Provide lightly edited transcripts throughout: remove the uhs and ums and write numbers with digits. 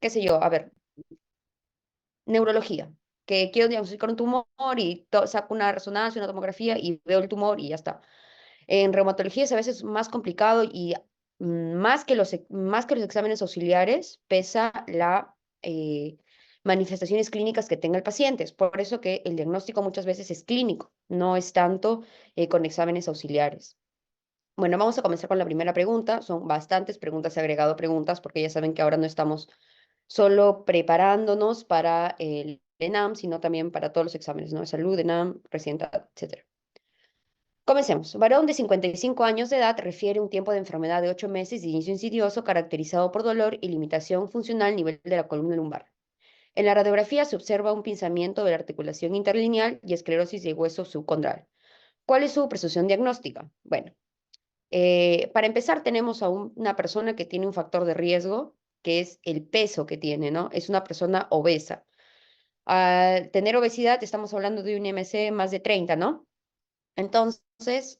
qué sé yo, a ver, neurología, que quiero diagnosticar un tumor y saco una resonancia, una tomografía y veo el tumor y ya está. En reumatología es a veces más complicado y más que los exámenes auxiliares, pesa la manifestaciones clínicas que tenga el paciente. Es por eso que el diagnóstico muchas veces es clínico, no es tanto con exámenes auxiliares. Bueno, vamos a comenzar con la primera pregunta. Son bastantes preguntas, he agregado preguntas, porque ya saben que ahora no estamos solo preparándonos para el ENAM, sino también para todos los exámenes, ¿no? De salud, ENAM, reciente, etcétera. Comencemos. Varón de 55 años de edad refiere un tiempo de enfermedad de 8 meses de inicio insidioso caracterizado por dolor y limitación funcional a nivel de la columna lumbar. En la radiografía se observa un pinzamiento de la articulación interlineal y esclerosis de hueso subcondral. ¿Cuál es su presunción diagnóstica? Bueno, para empezar tenemos a una persona que tiene un factor de riesgo, que es el peso que tiene, ¿no? Es una persona obesa. Al tener obesidad estamos hablando de un IMC más de 30, ¿no? Entonces,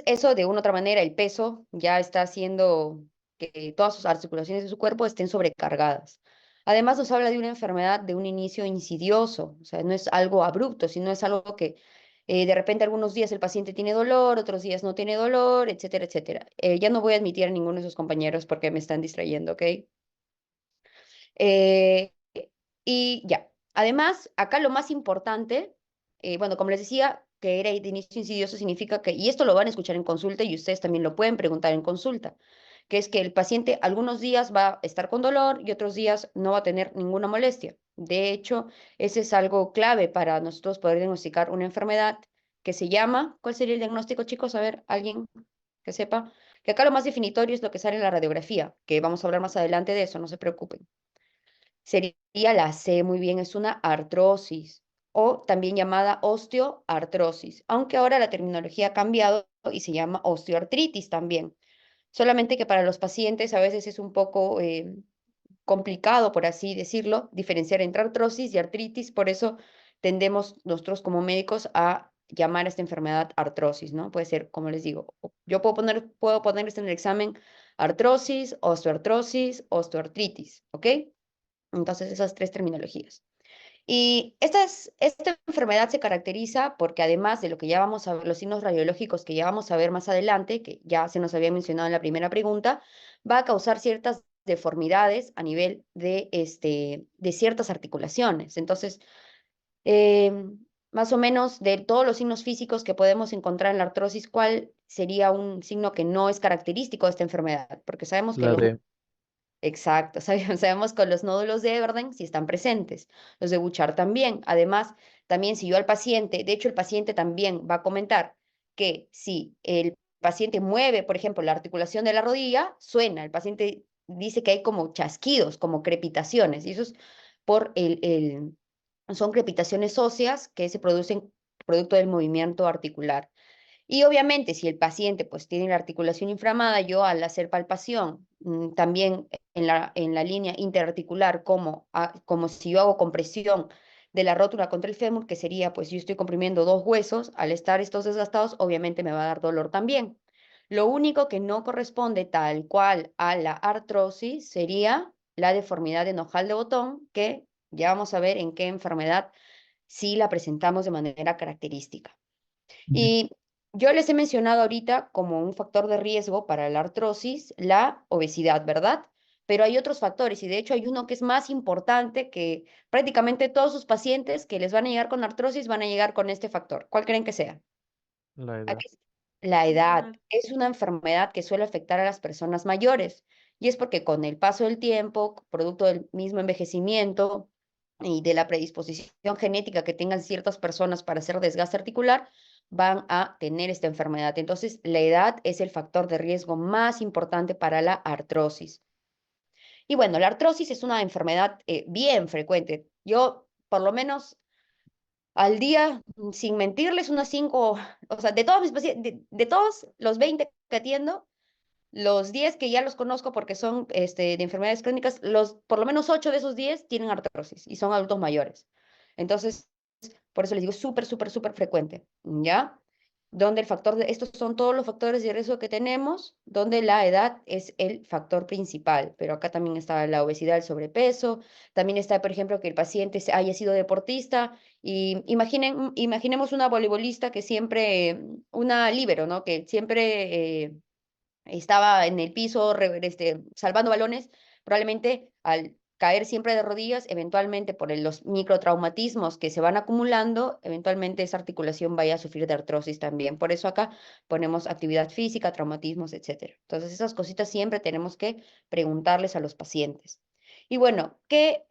eso de una u otra manera, el peso ya está haciendo que todas sus articulaciones de su cuerpo estén sobrecargadas. Además, nos habla de una enfermedad de un inicio insidioso, o sea, no es algo abrupto, sino es algo que de repente algunos días el paciente tiene dolor, otros días no tiene dolor, etcétera, etcétera. Ya no voy a admitir a ninguno de sus compañeros porque me están distrayendo, ¿ok? Eh, y ya. Además, acá lo más importante, bueno, como les decía, que era de inicio insidioso significa que, y esto lo van a escuchar en consulta y ustedes también lo pueden preguntar en consulta, que es que el paciente algunos días va a estar con dolor y otros días no va a tener ninguna molestia. De hecho, ese es algo clave para nosotros poder diagnosticar una enfermedad que se llama, ¿cuál sería el diagnóstico, chicos? A ver, alguien que sepa. Que acá lo más definitorio es lo que sale en la radiografía, que vamos a hablar más adelante de eso, no se preocupen. Sería la C, muy bien, es una artrosis o también llamada osteoartrosis, aunque ahora la terminología ha cambiado y se llama osteoartritis también. Solamente que para los pacientes a veces es un poco complicado, por así decirlo, diferenciar entre artrosis y artritis, por eso tendemos nosotros como médicos a llamar a esta enfermedad artrosis, ¿no? Puede ser, como les digo, yo puedo poner esto en el examen artrosis, osteoartrosis, osteoartritis, ¿ok? Entonces, esas tres terminologías. Y esta enfermedad se caracteriza porque además de lo que ya vamos a ver, los signos radiológicos que ya vamos a ver más adelante, que ya se nos había mencionado en la primera pregunta, va a causar ciertas deformidades a nivel de ciertas articulaciones. Entonces, eh, más o menos de todos los signos físicos que podemos encontrar en la artrosis, ¿cuál sería un signo que no es característico de esta enfermedad? Porque sabemos que La los D. Exacto, sabemos con los nódulos de Everden si están presentes, los de Bouchard también. Además, también si yo al paciente, de hecho el paciente también va a comentar que si el paciente mueve, por ejemplo, la articulación de la rodilla, suena, el paciente dice que hay como chasquidos, como crepitaciones, y eso es por son crepitaciones óseas que se producen producto del movimiento articular. Y obviamente, si el paciente pues tiene la articulación inflamada, yo al hacer palpación, también en la línea interarticular, como si yo hago compresión de la rótula contra el fémur, que sería pues yo estoy comprimiendo dos huesos, al estar estos desgastados, obviamente me va a dar dolor también. Lo único que no corresponde tal cual a la artrosis sería la deformidad de nojal de botón, que ya vamos a ver en qué enfermedad sí la presentamos de manera característica. Ujú. Y yo les he mencionado ahorita como un factor de riesgo para la artrosis la obesidad, ¿verdad? Pero hay otros factores y de hecho hay uno que es más importante que prácticamente todos sus pacientes que les van a llegar con artrosis van a llegar con este factor. ¿Cuál creen que sea? La ¿A edad. qué? La edad es una enfermedad que suele afectar a las personas mayores y es porque con el paso del tiempo, producto del mismo envejecimiento y de la predisposición genética que tengan ciertas personas para hacer desgaste articular, van a tener esta enfermedad. Entonces, la edad es el factor de riesgo más importante para la artrosis. Y bueno, la artrosis es una enfermedad bien frecuente. Yo, por lo menos al día, sin mentirles, unas 5, o sea, de todos mis pacientes, de todos los 20 que atiendo, los 10 que ya los conozco porque son de enfermedades crónicas, por lo menos 8 de esos 10 tienen artrosis y son adultos mayores. Entonces, por eso les digo, súper, súper, súper frecuente, ¿ya? donde estos son todos los factores de riesgo que tenemos, donde la edad es el factor principal, pero acá también está la obesidad, el sobrepeso, también está, por ejemplo, que el paciente haya sido deportista, y imaginemos una voleibolista que siempre, una líbero, ¿no? Que siempre estaba en el piso salvando balones, probablemente al caer siempre de rodillas, eventualmente por los microtraumatismos que se van acumulando, eventualmente esa articulación vaya a sufrir de artrosis también. Por eso acá ponemos actividad física, traumatismos, etcétera. Entonces esas cositas siempre tenemos que preguntarles a los pacientes. Y bueno, ¿qué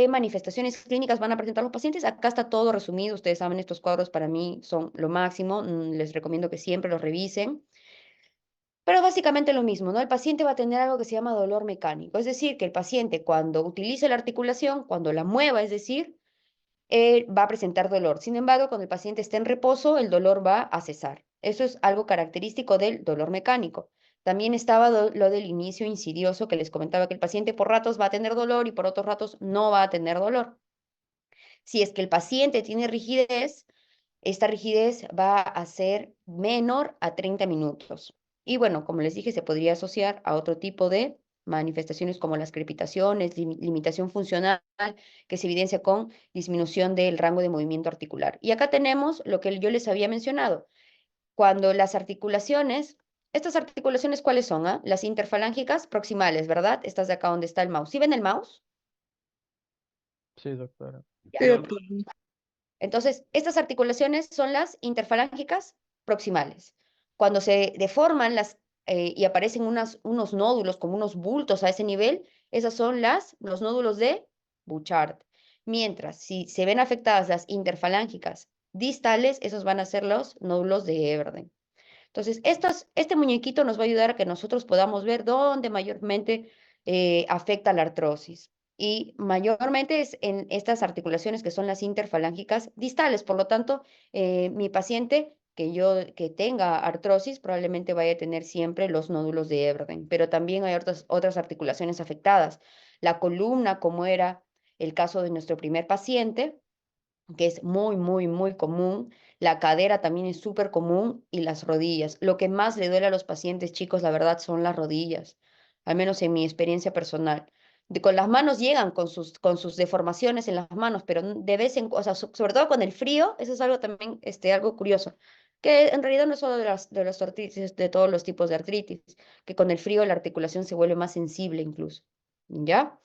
manifestaciones clínicas van a presentar los pacientes? Acá está todo resumido. Ustedes saben, estos cuadros para mí son lo máximo. Les recomiendo que siempre los revisen. Pero básicamente lo mismo, ¿no? El paciente va a tener algo que se llama dolor mecánico, es decir, que el paciente cuando utilice la articulación, cuando la mueva, es decir, va a presentar dolor. Sin embargo, cuando el paciente esté en reposo, el dolor va a cesar. Eso es algo característico del dolor mecánico. También estaba lo del inicio insidioso que les comentaba que el paciente por ratos va a tener dolor y por otros ratos no va a tener dolor. Si es que el paciente tiene rigidez, esta rigidez va a ser menor a 30 minutos. Y bueno, como les dije, se podría asociar a otro tipo de manifestaciones como las crepitaciones, limitación funcional, que se evidencia con disminución del rango de movimiento articular. Y acá tenemos lo que yo les había mencionado. Cuando las articulaciones, estas articulaciones, ¿cuáles son? Las interfalángicas proximales, ¿verdad? Estas de acá donde está el mouse. ¿Sí ven el mouse? Sí, doctora. Ya. Entonces, estas articulaciones son las interfalángicas proximales. Cuando se deforman y aparecen unos nódulos como unos bultos a ese nivel, esas son los nódulos de Bouchard. Mientras, si se ven afectadas las interfalángicas distales, esos van a ser los nódulos de Everden. Entonces, este muñequito nos va a ayudar a que nosotros podamos ver dónde mayormente afecta la artrosis. Y mayormente es en estas articulaciones que son las interfalángicas distales. Por lo tanto, mi paciente que tenga artrosis probablemente vaya a tener siempre los nódulos de Everden. Pero también hay otras articulaciones afectadas. La columna, como era el caso de nuestro primer paciente, que es muy, muy, muy común. La cadera también es súper común y las rodillas. Lo que más le duele a los pacientes, chicos, la verdad, son las rodillas, al menos en mi experiencia personal. Con las manos llegan con sus deformaciones en las manos, pero de vez en, o sea, sobre todo con el frío, eso es algo también, algo curioso, que en realidad no es solo de las artritis, de todos los tipos de artritis, que con el frío la articulación se vuelve más sensible incluso, ¿ya?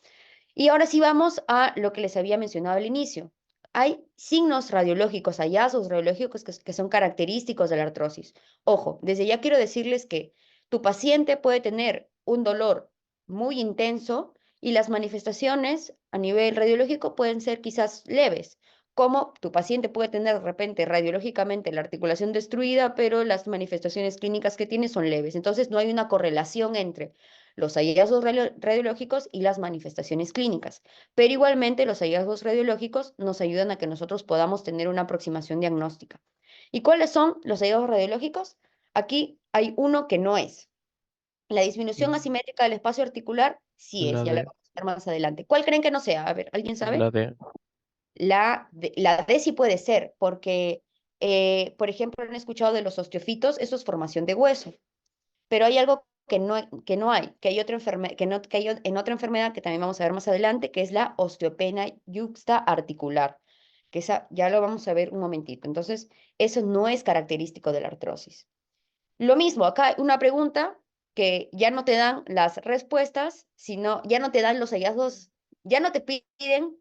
Y ahora sí vamos a lo que les había mencionado al inicio. Hay signos radiológicos, hallazgos radiológicos que son característicos de la artrosis. Ojo, desde ya quiero decirles que tu paciente puede tener un dolor muy intenso y las manifestaciones a nivel radiológico pueden ser quizás leves, como tu paciente puede tener de repente radiológicamente la articulación destruida, pero las manifestaciones clínicas que tiene son leves. Entonces no hay una correlación entre los hallazgos radiológicos y las manifestaciones clínicas. Pero igualmente los hallazgos radiológicos nos ayudan a que nosotros podamos tener una aproximación diagnóstica. ¿Y cuáles son los hallazgos radiológicos? Aquí hay uno que no es. La disminución Mm, asimétrica del espacio articular sí es, La ya la D, vamos a ver más adelante. ¿Cuál creen que no sea? A ver, ¿alguien sabe? la D. La D sí puede ser, porque, por ejemplo, han escuchado de los osteofitos, eso es formación de hueso. Pero hay algo que no hay, que hay que hay en otra enfermedad que también vamos a ver más adelante, que es la osteopenia yuxtaarticular, que esa ya lo vamos a ver un momentito. Entonces, eso no es característico de la artrosis. Lo mismo, acá una pregunta que ya no te dan las respuestas, sino ya no te dan los hallazgos, ya no te piden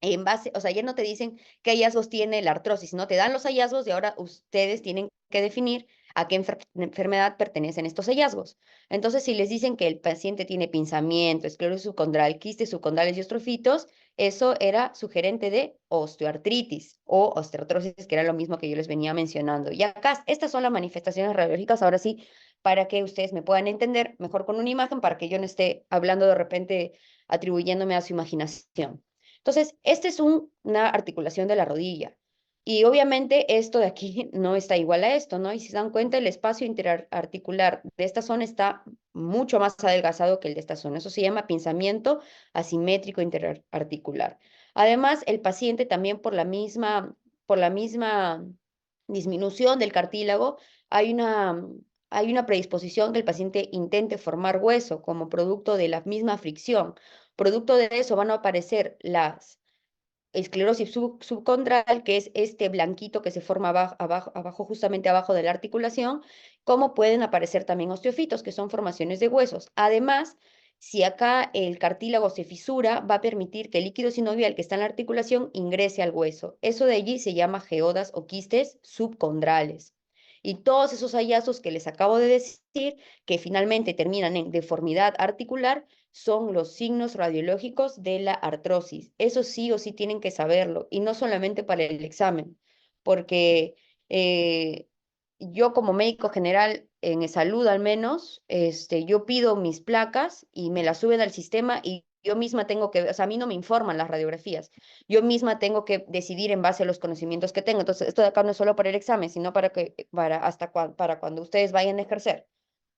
en base, o sea, ya no te dicen qué hallazgos tiene la artrosis, no te dan los hallazgos y ahora ustedes tienen que definir a qué enfermedad pertenecen estos hallazgos. Entonces, si les dicen que el paciente tiene pinzamiento, esclerosis subcondral, quistes subcondrales y ostrofitos, eso era sugerente de osteoartritis o osteoartrosis, que era lo mismo que yo les venía mencionando. Y acá, estas son las manifestaciones radiológicas, ahora sí, para que ustedes me puedan entender mejor con una imagen, para que yo no esté hablando de repente atribuyéndome a su imaginación. Entonces, esta es una articulación de la rodilla. Y obviamente esto de aquí no está igual a esto, ¿no? Y si se dan cuenta, el espacio interarticular de esta zona está mucho más adelgazado que el de esta zona. Eso se llama pinzamiento asimétrico interarticular. Además, el paciente también por la misma disminución del cartílago, hay una, hay una predisposición que el paciente intente formar hueso como producto de la misma fricción. Producto de eso van a aparecer las esclerosis subcondral, que es este blanquito que se forma abajo, justamente abajo de la articulación, como pueden aparecer también osteofitos, que son formaciones de huesos. Además, si acá el cartílago se fisura, va a permitir que el líquido sinovial que está en la articulación ingrese al hueso. Eso de allí se llama geodas o quistes subcondrales. Y todos esos hallazgos que les acabo de decir, que finalmente terminan en deformidad articular, son los signos radiológicos de la artrosis. Eso sí o sí tienen que saberlo, y no solamente para el examen, porque eh, yo como médico general en salud al menos, yo pido mis placas y me las suben al sistema y yo misma tengo que, o sea, a mí no me informan las radiografías, yo misma tengo que decidir en base a los conocimientos que tengo. Entonces, esto de acá no es solo para el examen, sino para cuando ustedes vayan a ejercer,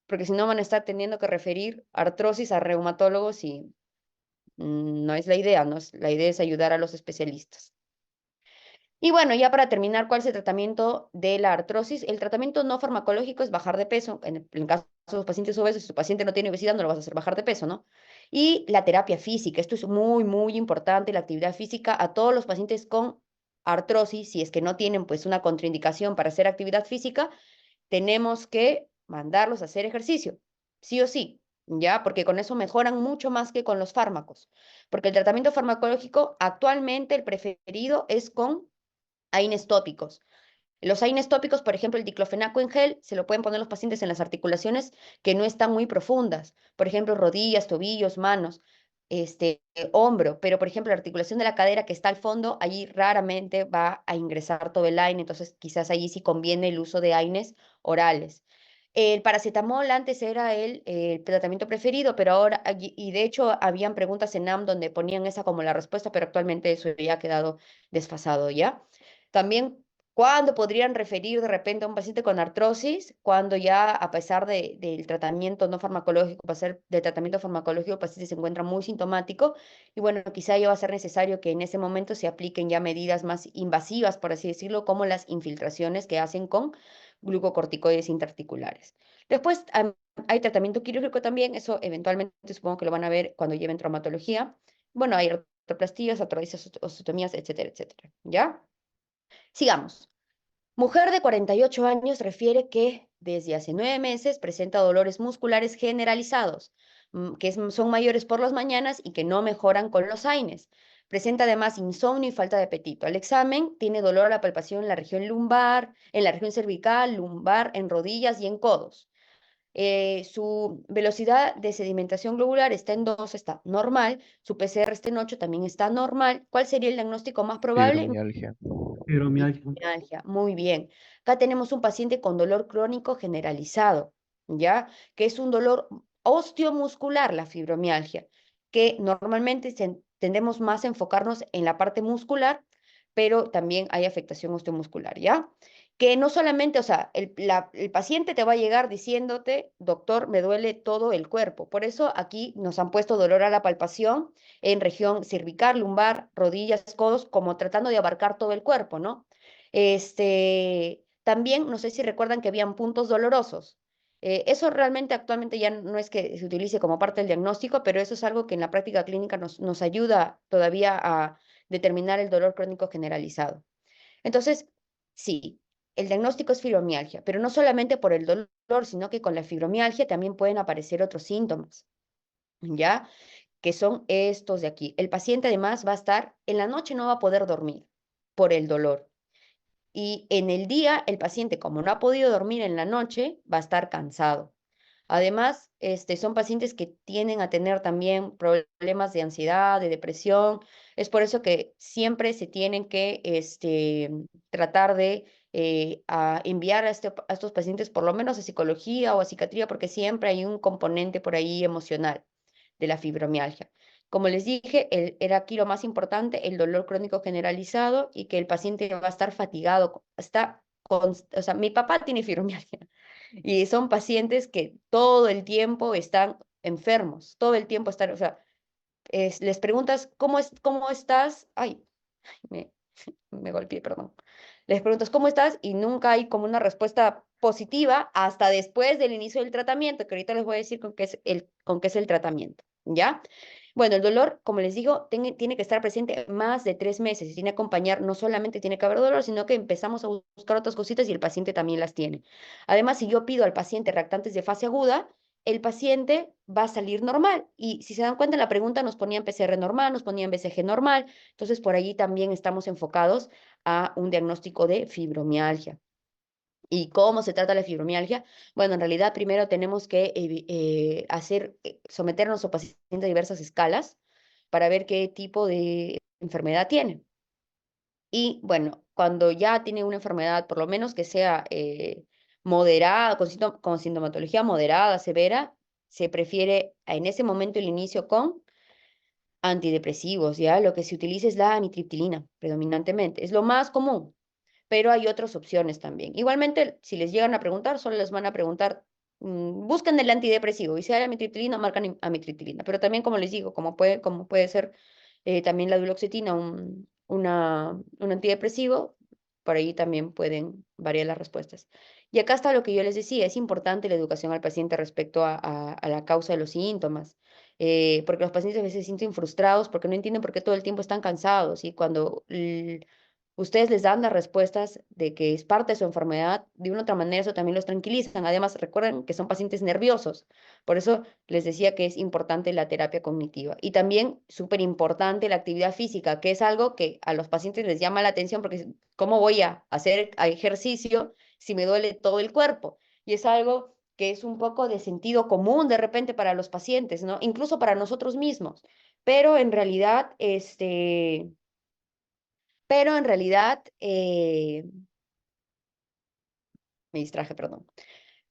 porque si no van a estar teniendo que referir artrosis a reumatólogos y no es la idea, no es, la idea es ayudar a los especialistas. Y bueno, ya para terminar, ¿cuál es el tratamiento de la artrosis? El tratamiento no farmacológico es bajar de peso. En el caso de los pacientes obesos, si su paciente no tiene obesidad, no lo vas a hacer bajar de peso, ¿no? Y la terapia física, esto es muy, muy importante, la actividad física a todos los pacientes con artrosis, si es que no tienen pues una contraindicación para hacer actividad física, tenemos que mandarlos a hacer ejercicio, sí o sí, ¿ya? Porque con eso mejoran mucho más que con los fármacos. Porque el tratamiento farmacológico actualmente el preferido es con AINES tópicos. Los AINES tópicos, por ejemplo, el diclofenaco en gel, se lo pueden poner los pacientes en las articulaciones que no están muy profundas, por ejemplo, rodillas, tobillos, manos, hombro, pero por ejemplo, la articulación de la cadera que está al fondo, allí raramente va a ingresar todo el AINE, entonces quizás allí sí conviene el uso de AINES orales. El paracetamol antes era el tratamiento preferido, pero ahora, y de hecho habían preguntas en AM donde ponían esa como la respuesta, pero actualmente eso ya ha quedado desfasado, ¿ya? También, ¿cuándo podrían referir de repente a un paciente con artrosis? Cuando ya, a pesar del tratamiento no farmacológico, pasar del tratamiento farmacológico, el paciente se encuentra muy sintomático y bueno, quizá ya va a ser necesario que en ese momento se apliquen ya medidas más invasivas, por así decirlo, como las infiltraciones que hacen con glucocorticoides intraarticulares. Después hay tratamiento quirúrgico también, eso eventualmente supongo que lo van a ver cuando lleven traumatología. Bueno, hay artroplastías, artrosis, osteotomías, etcétera, etcétera. ¿Ya? Sigamos. Mujer de 48 años refiere que desde hace 9 meses presenta dolores musculares generalizados, son mayores por las mañanas y que no mejoran con los AINES. Presenta además insomnio y falta de apetito. Al examen tiene dolor a la palpación en la región lumbar, en la región cervical, lumbar, en rodillas y en codos. Su velocidad de sedimentación globular está en 2, está normal. Su PCR está en 8, también está normal. ¿Cuál sería el diagnóstico más probable? Fibromialgia. Fibromialgia. Fibromialgia, muy bien. Acá tenemos un paciente con dolor crónico generalizado, ¿ya? Que es un dolor osteomuscular, la fibromialgia, que normalmente tendemos más a enfocarnos en la parte muscular, pero también hay afectación osteomuscular, ¿ya? Que no solamente, o sea, el paciente te va a llegar diciéndote, doctor, me duele todo el cuerpo. Por eso aquí nos han puesto dolor a la palpación en región cervical, lumbar, rodillas, codos, como tratando de abarcar todo el cuerpo, ¿no? También, no sé si recuerdan que habían puntos dolorosos. Eso realmente actualmente ya no es que se utilice como parte del diagnóstico, pero eso es algo que en la práctica clínica nos ayuda todavía a determinar el dolor crónico generalizado. Entonces, sí, el diagnóstico es fibromialgia, pero no solamente por el dolor, sino que con la fibromialgia también pueden aparecer otros síntomas, ¿ya? Que son estos de aquí. El paciente además va a estar, en la noche no va a poder dormir por el dolor. Y en el día, el paciente, como no ha podido dormir en la noche, va a estar cansado. Además, son pacientes que tienden a tener también problemas de ansiedad, de depresión. Es por eso que siempre se tienen que tratar de enviar a estos pacientes por lo menos a psicología o a psiquiatría, porque siempre hay un componente por ahí emocional de la fibromialgia. Como les dije, era aquí lo más importante, el dolor crónico generalizado y que el paciente va a estar fatigado. O sea, mi papá tiene fibromialgia y son pacientes que todo el tiempo están enfermos, todo el tiempo están, o sea, les preguntas, ¿cómo estás? Ay, me, me golpeé, perdón. Les preguntas, ¿cómo estás? Y nunca hay como una respuesta positiva hasta después del inicio del tratamiento, que ahorita les voy a decir con qué es el tratamiento, ¿ya? Bueno, el dolor, como les digo, tiene que estar presente más de 3 meses y tiene que acompañar, no solamente tiene que haber dolor, sino que empezamos a buscar otras cositas y el paciente también las tiene. Además, si yo pido al paciente reactantes de fase aguda, el paciente va a salir normal. Y si se dan cuenta, en la pregunta nos ponían PCR normal, nos ponían BCG normal. Entonces, por allí también estamos enfocados a un diagnóstico de fibromialgia. ¿Y cómo se trata la fibromialgia? Bueno, en realidad primero tenemos que someternos a paciente a diversas escalas para ver qué tipo de enfermedad tiene. Y bueno, cuando ya tiene una enfermedad, por lo menos que sea moderada, con sintomatología moderada, severa, se prefiere en ese momento el inicio con antidepresivos, ¿ya? Lo que se utiliza es la amitriptilina, predominantemente. Es lo más común, pero hay otras opciones también. Igualmente, si les llegan a preguntar, solo les van a preguntar, busquen el antidepresivo y si hay amitriptilina, marcan amitriptilina. Pero también, como les digo, como puede ser también la duloxetina, un antidepresivo, por ahí también pueden variar las respuestas. Y acá está lo que yo les decía, es importante la educación al paciente respecto a la causa de los síntomas, porque los pacientes a veces se sienten frustrados porque no entienden por qué todo el tiempo están cansados y cuando ustedes les dan las respuestas de que es parte de su enfermedad, de una u otra manera eso también los tranquilizan. Además, recuerden que son pacientes nerviosos. Por eso les decía que es importante la terapia cognitiva. Y también súper importante la actividad física, que es algo que a los pacientes les llama la atención porque ¿cómo voy a hacer ejercicio si me duele todo el cuerpo? Y es algo que es un poco de sentido común de repente para los pacientes, ¿no? Incluso para nosotros mismos. Pero en realidad, me distraje, perdón.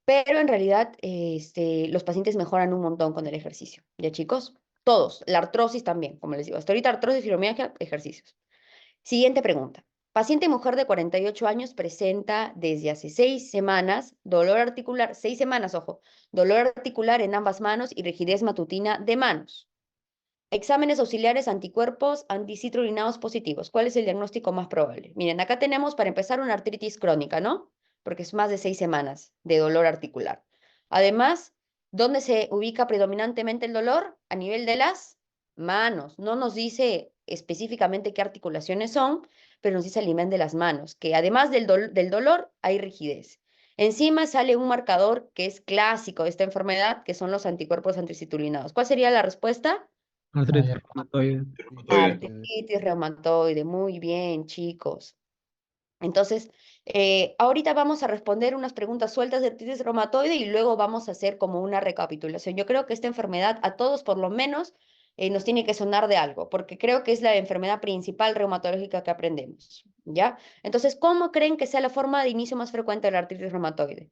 Pero en realidad, los pacientes mejoran un montón con el ejercicio. ¿Ya, chicos? Todos. La artrosis también, como les digo. Hasta ahorita artrosis, fibromialgia, ejercicios. Siguiente pregunta. Paciente mujer de 48 años presenta desde hace 6 semanas dolor articular, 6 semanas, ojo, dolor articular en ambas manos y rigidez matutina de manos. Exámenes auxiliares, anticuerpos, anticitrulinados positivos. ¿Cuál es el diagnóstico más probable? Miren, acá tenemos para empezar una artritis crónica, ¿no? Porque es más de 6 semanas de dolor articular. Además, ¿dónde se ubica predominantemente el dolor? A nivel de las manos. No nos dice específicamente qué articulaciones son, pero nos dice el nivel de las manos, que además del dolor hay rigidez. Encima sale un marcador que es clásico de esta enfermedad, que son los anticuerpos anticitulinados. ¿Cuál sería la respuesta? Artritis reumatoide. Artritis reumatoide, muy bien, chicos. Entonces, ahorita vamos a responder unas preguntas sueltas de artritis reumatoide y luego vamos a hacer como una recapitulación. Yo creo que esta enfermedad a todos por lo menos nos tiene que sonar de algo, porque creo que es la enfermedad principal reumatológica que aprendemos, ¿ya? Entonces, ¿cómo creen que sea la forma de inicio más frecuente de la artritis reumatoide?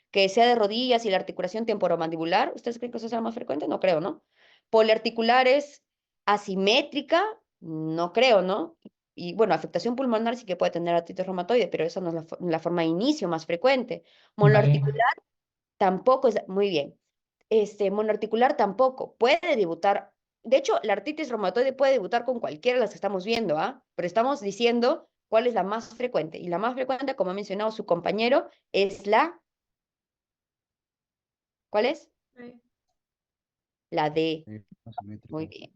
Que sea de rodillas y la articulación temporomandibular. ¿Ustedes creen que eso sea más frecuente? No creo, ¿no? Poliarticulares, asimétrica, no creo, ¿no? Y bueno, afectación pulmonar sí que puede tener artritis reumatoide, pero esa no es la forma de inicio más frecuente. Vale. Monoarticular tampoco es, muy bien. Monoarticular tampoco, puede debutar. De hecho, la artritis reumatoide puede debutar con cualquiera de las que estamos viendo, ¿ah? Pero estamos diciendo cuál es la más frecuente. Y la más frecuente, como ha mencionado su compañero, es ¿cuál es? Sí. La D. Muy Asimétrica. bien.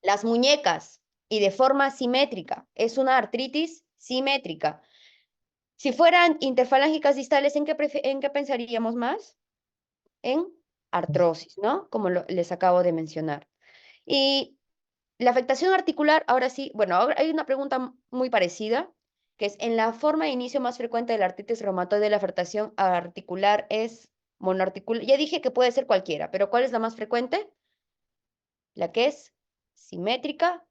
Las muñecas y de forma simétrica. Es una artritis simétrica. Si fueran interfalángicas distales, ¿en qué pensaríamos más? En artrosis, ¿no? Como les acabo de mencionar. Y la afectación articular, ahora sí, bueno, ahora hay una pregunta muy parecida, que es, en la forma de inicio más frecuente de la artritis reumatoide, la afectación articular es monoarticular. Ya dije que puede ser cualquiera, pero ¿cuál es la más frecuente? La que es simétrica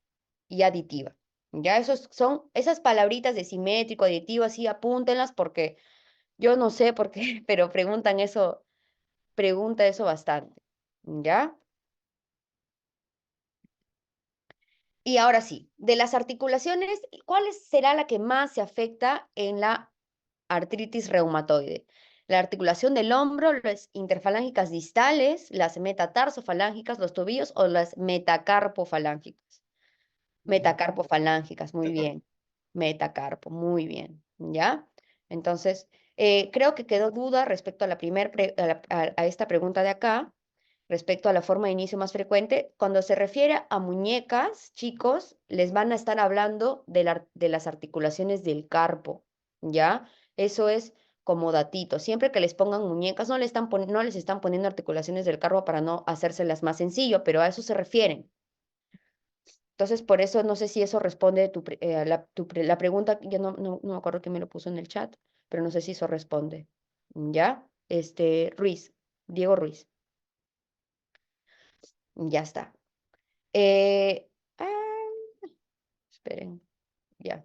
y aditiva. Ya esos son esas palabritas de simétrico, aditivo, así apúntenlas porque yo no sé por qué, pero pregunta eso bastante. ¿Ya? Y ahora sí, de las articulaciones, ¿cuál será la que más se afecta en la artritis reumatoide? La articulación del hombro, las interfalángicas distales, las metatarsofalancas, los tobillos o las metacarpofalángicas. Metacarpofalángicas, muy bien. metacarpo, muy bien, ¿ya? Entonces, creo que quedó duda respecto a a esta pregunta de acá, respecto a la forma de inicio más frecuente. Cuando se refiere a muñecas, chicos, les van a estar hablando de las articulaciones del carpo, ¿ya? Eso es como datito. Siempre que les pongan muñecas, no les están poniendo articulaciones del carpo para no hacérselas más sencillo, pero a eso se refieren. Entonces, por eso no sé si eso responde a la pregunta, yo no me acuerdo quién me lo puso en el chat, pero no sé si eso responde. ¿Ya? Ruiz, Diego Ruiz, ya está. Eh, ah, esperen, ya.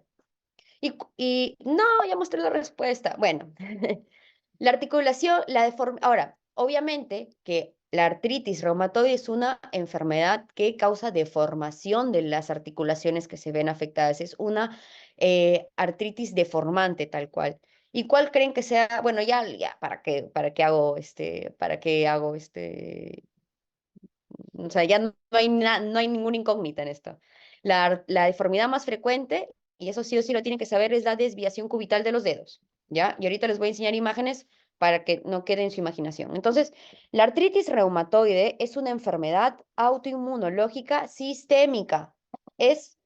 No, ya mostré la respuesta. Bueno, la articulación, la deformidad. Ahora, obviamente que la artritis reumatoide es una enfermedad que causa deformación de las articulaciones que se ven afectadas. Es una artritis deformante tal cual. ¿Y cuál creen que sea? Bueno, ya, para qué hago o sea, ya no hay ninguna incógnita en esto. La deformidad más frecuente, y eso sí o sí lo tienen que saber, es la desviación cubital de los dedos, ¿ya? Y ahorita les voy a enseñar imágenes para que no quede en su imaginación. Entonces, la artritis reumatoide es una enfermedad autoinmunológica sistémica. Es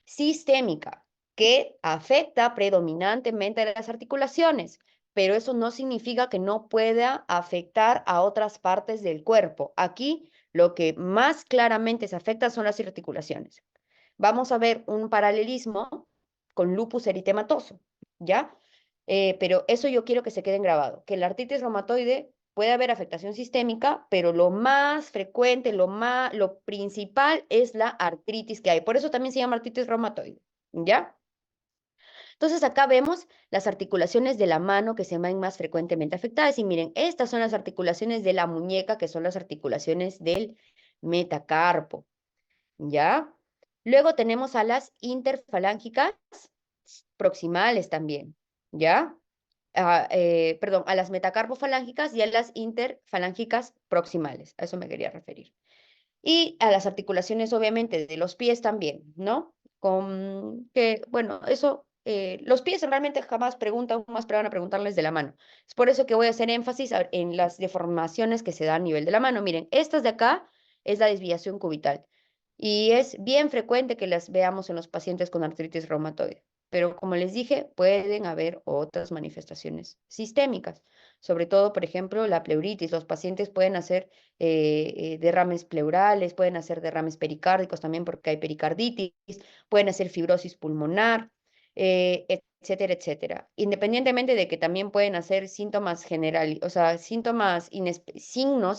sistémica que afecta predominantemente a las articulaciones, pero eso no significa que no pueda afectar a otras partes del cuerpo. Aquí lo que más claramente se afecta son las articulaciones. Vamos a ver un paralelismo con lupus eritematoso, ¿ya? Pero eso yo quiero que se quede grabado, que la artritis reumatoide puede haber afectación sistémica, pero lo más frecuente, lo principal es la artritis que hay. Por eso también se llama artritis reumatoide, ¿ya? Entonces acá vemos las articulaciones de la mano que se ven más frecuentemente afectadas. Y miren, estas son las articulaciones de la muñeca, que son las articulaciones del metacarpo, ¿ya? Luego tenemos a las interfalángicas proximales también, ¿ya? Perdón, a las metacarpofalángicas y a las interfalángicas proximales. A eso me quería referir. Y a las articulaciones, obviamente, de los pies también, ¿no? Bueno, eso, los pies realmente jamás preguntan, más van a preguntarles de la mano. Es por eso que voy a hacer énfasis en las deformaciones que se dan a nivel de la mano. Miren, estas de acá es la desviación cubital. Y es bien frecuente que las veamos en los pacientes con artritis reumatoide. Pero como les dije, pueden haber otras manifestaciones sistémicas. Sobre todo, por ejemplo, la pleuritis. Los pacientes pueden hacer derrames pleurales, pueden hacer derrames pericárdicos también porque hay pericarditis, pueden hacer fibrosis pulmonar, etcétera, etcétera. Independientemente de que también pueden hacer síntomas o sea, signos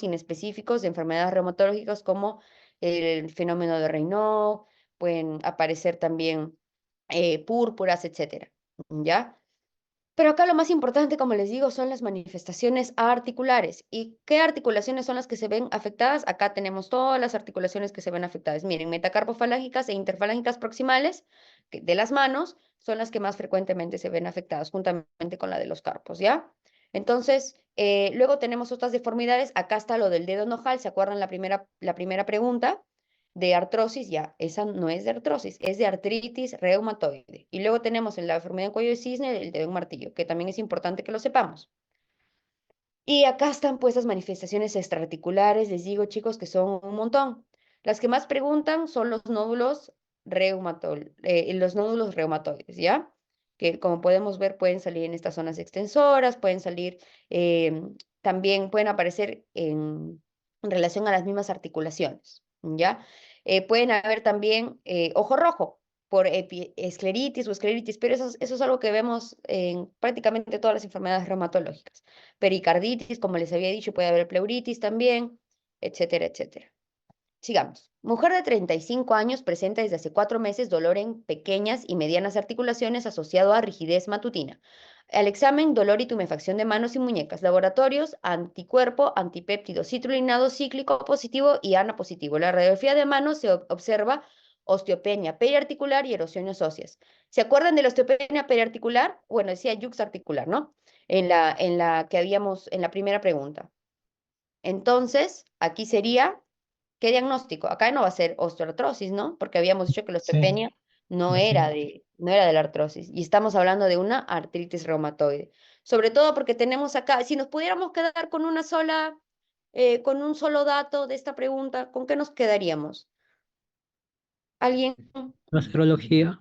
inespecíficos de enfermedades reumatológicas como el fenómeno de Raynaud, pueden aparecer también púrpuras, etcétera, ¿ya? Pero acá lo más importante, como les digo, son las manifestaciones articulares. ¿Y qué articulaciones son las que se ven afectadas? Acá tenemos todas las articulaciones que se ven afectadas. Miren, metacarpofalángicas e interfalángicas proximales de las manos son las que más frecuentemente se ven afectadas, juntamente con la de los carpos, ¿ya? Entonces, luego tenemos otras deformidades. Acá está lo del dedo nojal. ¿Se acuerdan la primera pregunta? De artrosis, ya, esa no es de artrosis, es de artritis reumatoide. Y luego tenemos en la enfermedad en cuello de cisne el dedo en martillo, que también es importante que lo sepamos. Y acá están pues las manifestaciones extraarticulares, les digo chicos que son un montón. Las que más preguntan son los nódulos reumatoides, ¿ya? Que como podemos ver pueden salir en estas zonas extensoras, pueden salir, también pueden aparecer en relación a las mismas articulaciones, ¿ya? Pueden haber también ojo rojo por escleritis o escleritis, pero eso es algo que vemos en prácticamente todas las enfermedades reumatológicas. Pericarditis, como les había dicho, puede haber pleuritis también, etcétera, etcétera. Sigamos. Mujer de 35 años presenta desde hace 4 meses dolor en pequeñas y medianas articulaciones asociado a rigidez matutina. Al examen, dolor y tumefacción de manos y muñecas. Laboratorios, anticuerpo, antipéptido citrulinado cíclico positivo y ANA positivo. La radiografía de manos se observa osteopenia periarticular y erosiones óseas. ¿Se acuerdan de la osteopenia periarticular? Bueno, decía yuxarticular, ¿no? En la que habíamos, en la primera pregunta. Entonces, aquí sería, ¿qué diagnóstico? Acá no va a ser osteoartrosis, ¿no? Porque habíamos dicho que la Sí, osteopenia Así es. no era de la artrosis. Y estamos hablando de una artritis reumatoide. Sobre todo porque tenemos acá, si nos pudiéramos quedar con una sola, con un solo dato de esta pregunta, ¿con qué nos quedaríamos? ¿Alguien? La serología.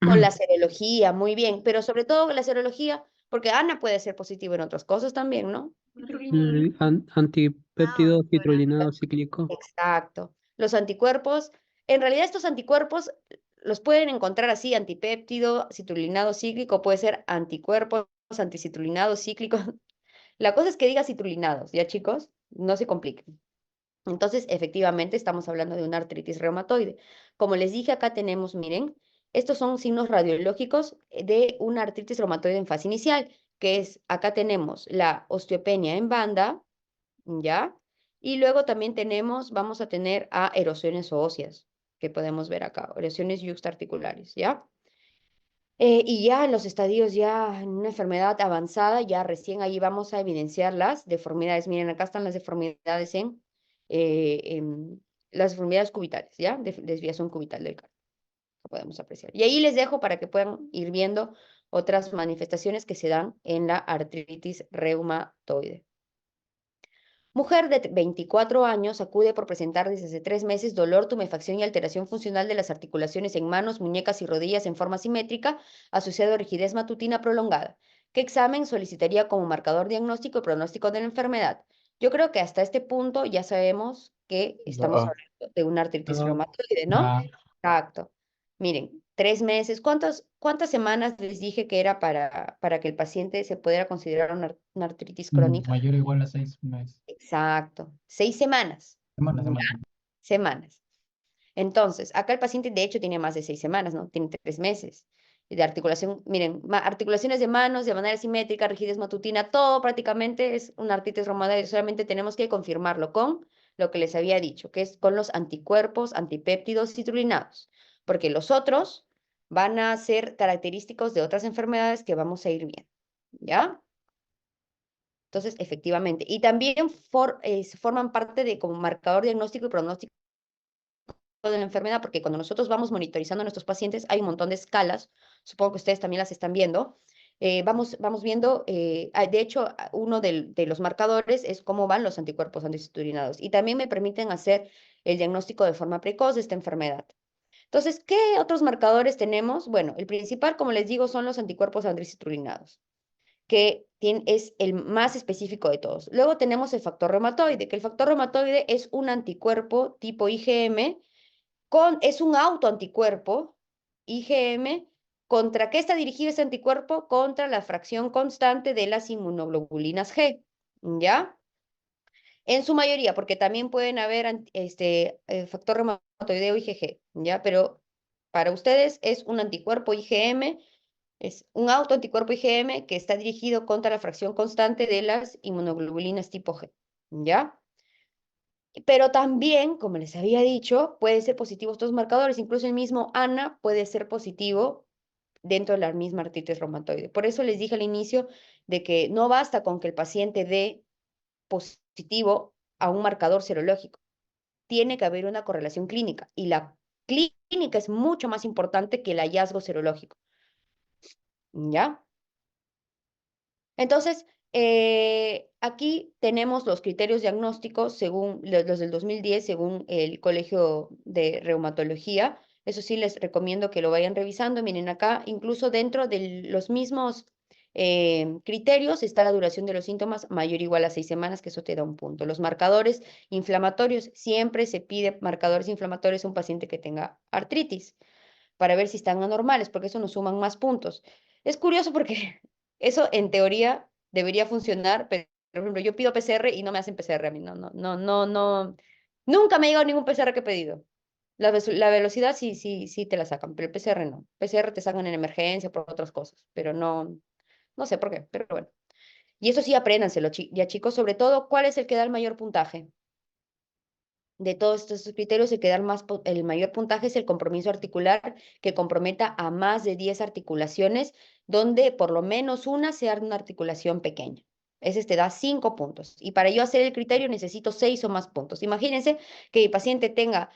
Con la serología, muy bien, pero sobre todo la serología, porque Ana puede ser positivo en otras cosas también, ¿no? El antipéptido citrulinado cíclico. Exacto. Los anticuerpos, en realidad estos anticuerpos los pueden encontrar así, antipéptido, citrulinado cíclico, puede ser anticuerpos, anticitrulinado cíclico. La cosa es que diga citrulinados, ¿ya chicos? No se compliquen. Entonces, efectivamente, estamos hablando de una artritis reumatoide. Como les dije, acá tenemos, miren, estos son signos radiológicos de una artritis reumatoide en fase inicial, que es, acá tenemos la osteopenia en banda, ¿ya? Y luego también tenemos, vamos a tener a erosiones óseas, que podemos ver acá, erosiones yuxtaarticulares, ¿ya? Y ya en los estadios, ya en una enfermedad avanzada, ya recién ahí vamos a evidenciar las deformidades. Miren, acá están las deformidades las deformidades cubitales, ¿ya? Desviación cubital del carpo, que podemos apreciar. Y ahí les dejo para que puedan ir viendo otras manifestaciones que se dan en la artritis reumatoide. Mujer de 24 años acude por presentar desde hace 3 meses dolor, tumefacción y alteración funcional de las articulaciones en manos, muñecas y rodillas en forma simétrica, asociado a rigidez matutina prolongada. ¿Qué examen solicitaría como marcador diagnóstico y pronóstico de la enfermedad? Yo creo que hasta este punto ya sabemos que estamos No, hablando de una artritis no, reumatoide, ¿no? ah, Exacto. Miren, 3 meses. ¿Cuántas semanas les dije que era para que el paciente se pudiera considerar una artritis crónica? mayor o igual a 6 meses. Exacto, 6 semanas. Semanas, Ya, semanas. semanas. Entonces, acá el paciente de hecho tiene más de 6 semanas, ¿no? Tiene 3 meses. Y de articulación, miren, articulaciones de manos de manera simétrica, rigidez matutina, todo prácticamente es una artritis reumatoide. Solamente tenemos que confirmarlo con lo que les había dicho, que es con los anticuerpos, antipéptidos citrulinados. Porque los otros van a ser característicos de otras enfermedades que vamos a ir viendo. ¿Ya? Entonces, efectivamente. Y también forman parte de como marcador diagnóstico y pronóstico de la enfermedad, porque cuando nosotros vamos monitorizando a nuestros pacientes, hay un montón de escalas, supongo que ustedes también las están viendo. Vamos viendo, de hecho, uno de los marcadores es cómo van los anticuerpos anticitulinados. Y también me permiten hacer el diagnóstico de forma precoz de esta enfermedad. Entonces, ¿qué otros marcadores tenemos? Bueno, el principal, como les digo, son los anticuerpos anticitulinados, que es el más específico de todos. Luego tenemos el factor reumatoide, que el factor reumatoide es un anticuerpo tipo IgM, es un autoanticuerpo IgM. ¿Contra qué está dirigido ese anticuerpo? Contra la fracción constante de las inmunoglobulinas G, ¿ya? En su mayoría, porque también pueden haber factor reumatoideo IgG, ¿ya? Pero para ustedes es un anticuerpo IgM, es un autoanticuerpo IgM que está dirigido contra la fracción constante de las inmunoglobulinas tipo G, ¿ya? Pero también, como les había dicho, pueden ser positivos estos marcadores. Incluso el mismo ANA puede ser positivo dentro de la misma artritis reumatoide. Por eso les dije al inicio de que no basta con que el paciente dé positivo a un marcador serológico. Tiene que haber una correlación clínica. Y la clínica es mucho más importante que el hallazgo serológico. ¿Ya? Entonces, aquí tenemos los criterios diagnósticos según los del 2010, según el Colegio de Reumatología. Eso sí, les recomiendo que lo vayan revisando. Miren acá, incluso dentro de los mismos criterios está la duración de los síntomas mayor o igual a 6 semanas, que eso te da un punto. Los marcadores inflamatorios, siempre se pide marcadores inflamatorios a un paciente que tenga artritis para ver si están anormales, porque eso nos suman más puntos. Es curioso porque eso en teoría debería funcionar, pero por ejemplo, yo pido PCR y no me hacen PCR a mí, no, nunca me ha llegado ningún PCR que he pedido. La velocidad sí te la sacan, pero el PCR no. PCR te sacan en emergencia por otras cosas, pero no sé por qué, pero bueno. Y eso sí, apréndanselo, ya chicos, sobre todo, ¿cuál es el que da el mayor puntaje? De todos estos criterios, el que da el mayor puntaje es el compromiso articular, que comprometa a más de 10 articulaciones, donde por lo menos una sea una articulación pequeña. Ese te da 5 puntos. Y para yo hacer el criterio necesito 6 o más puntos. Imagínense que el paciente tenga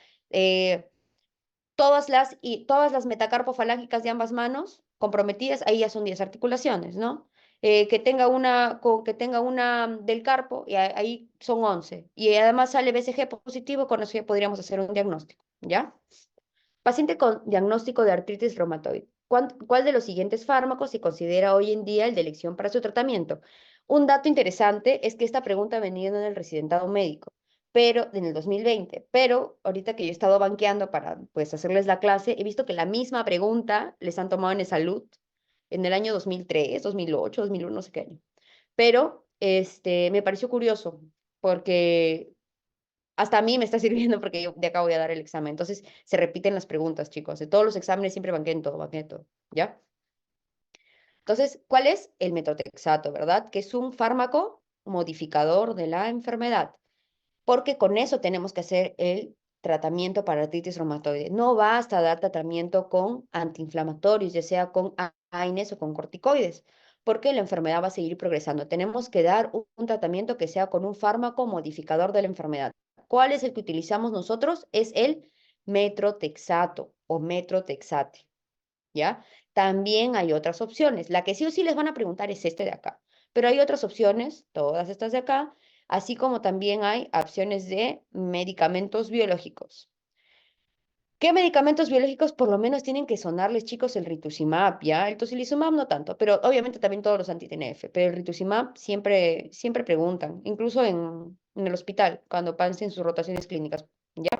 todas las metacarpofalángicas de ambas manos comprometidas, ahí ya son 10 articulaciones, ¿no? Que tenga una del carpo, y ahí son 11. Y además sale BCG positivo, con eso ya podríamos hacer un diagnóstico, ¿ya? Paciente con diagnóstico de artritis reumatoide. ¿Cuál de los siguientes fármacos se considera hoy en día el de elección para su tratamiento? Un dato interesante es que esta pregunta ha venido en el residentado médico, pero en el 2020, pero ahorita que yo he estado banqueando para pues hacerles la clase, he visto que la misma pregunta les han tomado en salud en el año 2003, 2008, 2001, no sé qué año. Pero me pareció curioso porque hasta a mí me está sirviendo porque yo de acá voy a dar el examen. Entonces, se repiten las preguntas, chicos. De todos los exámenes siempre banqué en todo, ¿ya? Entonces, ¿cuál es el metotrexato, verdad? Que es un fármaco modificador de la enfermedad, porque con eso tenemos que hacer el tratamiento para artritis reumatoide. No basta dar tratamiento con antiinflamatorios, ya sea con AINES o con corticoides, porque la enfermedad va a seguir progresando. Tenemos que dar un tratamiento que sea con un fármaco modificador de la enfermedad. ¿Cuál es el que utilizamos nosotros? Es el metrotexato o metrotexate, ¿ya? También hay otras opciones. La que sí o sí les van a preguntar es este de acá. Pero hay otras opciones, todas estas de acá, así como también hay opciones de medicamentos biológicos. ¿Qué medicamentos biológicos por lo menos tienen que sonarles, chicos? El rituximab, ¿ya? El tocilizumab no tanto, pero obviamente también todos los anti-TNF, pero el rituximab siempre preguntan, incluso en el hospital, cuando pasen sus rotaciones clínicas, ¿ya?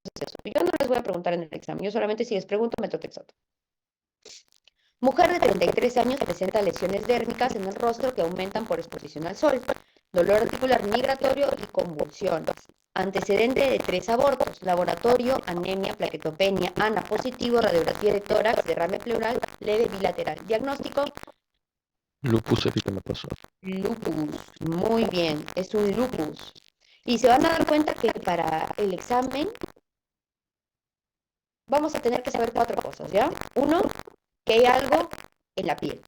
Entonces, yo no les voy a preguntar en el examen, yo solamente si les pregunto metotrexato. Mujer de 33 años presenta lesiones dérmicas en el rostro que aumentan por exposición al sol, dolor articular migratorio y convulsiones. Antecedente de 3 abortos, laboratorio, anemia, plaquetopenia, ANA positivo, radiografía de tórax, derrame pleural, leve bilateral. Diagnóstico, Lupus eritematoso. lupus. Muy bien, es un lupus. Y se van a dar cuenta que para el examen vamos a tener que saber 4 cosas, ¿ya? Uno, que hay algo en la piel.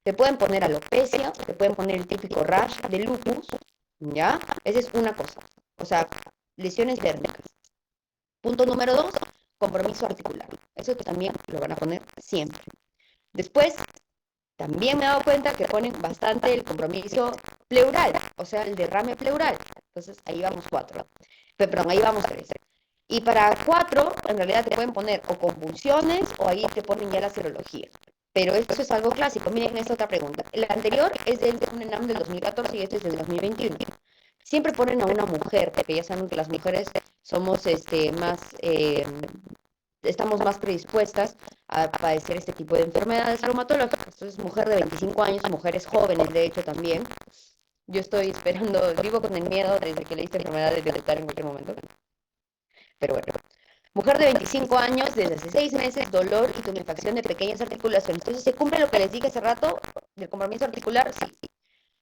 Te pueden poner alopecia, te pueden poner el típico rash de lupus, ¿ya? Esa es una cosa. O sea, lesiones dérmicas. Punto número 2, compromiso articular. Eso también lo van a poner siempre. Después, también me he dado cuenta que ponen bastante el compromiso pleural, o sea, el derrame pleural. Entonces, ahí vamos 4. Perdón, ahí vamos 3. Y para 4, en realidad te pueden poner o convulsiones o ahí te ponen ya la serología. Pero esto es algo clásico. Miren esta otra pregunta. El anterior es del ENAM del 2014 y este es del 2021. Siempre ponen a una mujer, porque ya saben que las mujeres somos estamos más predispuestas a padecer este tipo de enfermedades reumatológicas. Entonces, mujer de 25 años, mujeres jóvenes, de hecho, también. Yo estoy esperando, vivo con el miedo desde que leí esta enfermedad de detectar en cualquier momento. Pero bueno, mujer de 25 años, desde hace 6 meses, dolor y tumefacción de pequeñas articulaciones. Entonces, ¿se cumple lo que les dije hace rato del compromiso articular? Sí.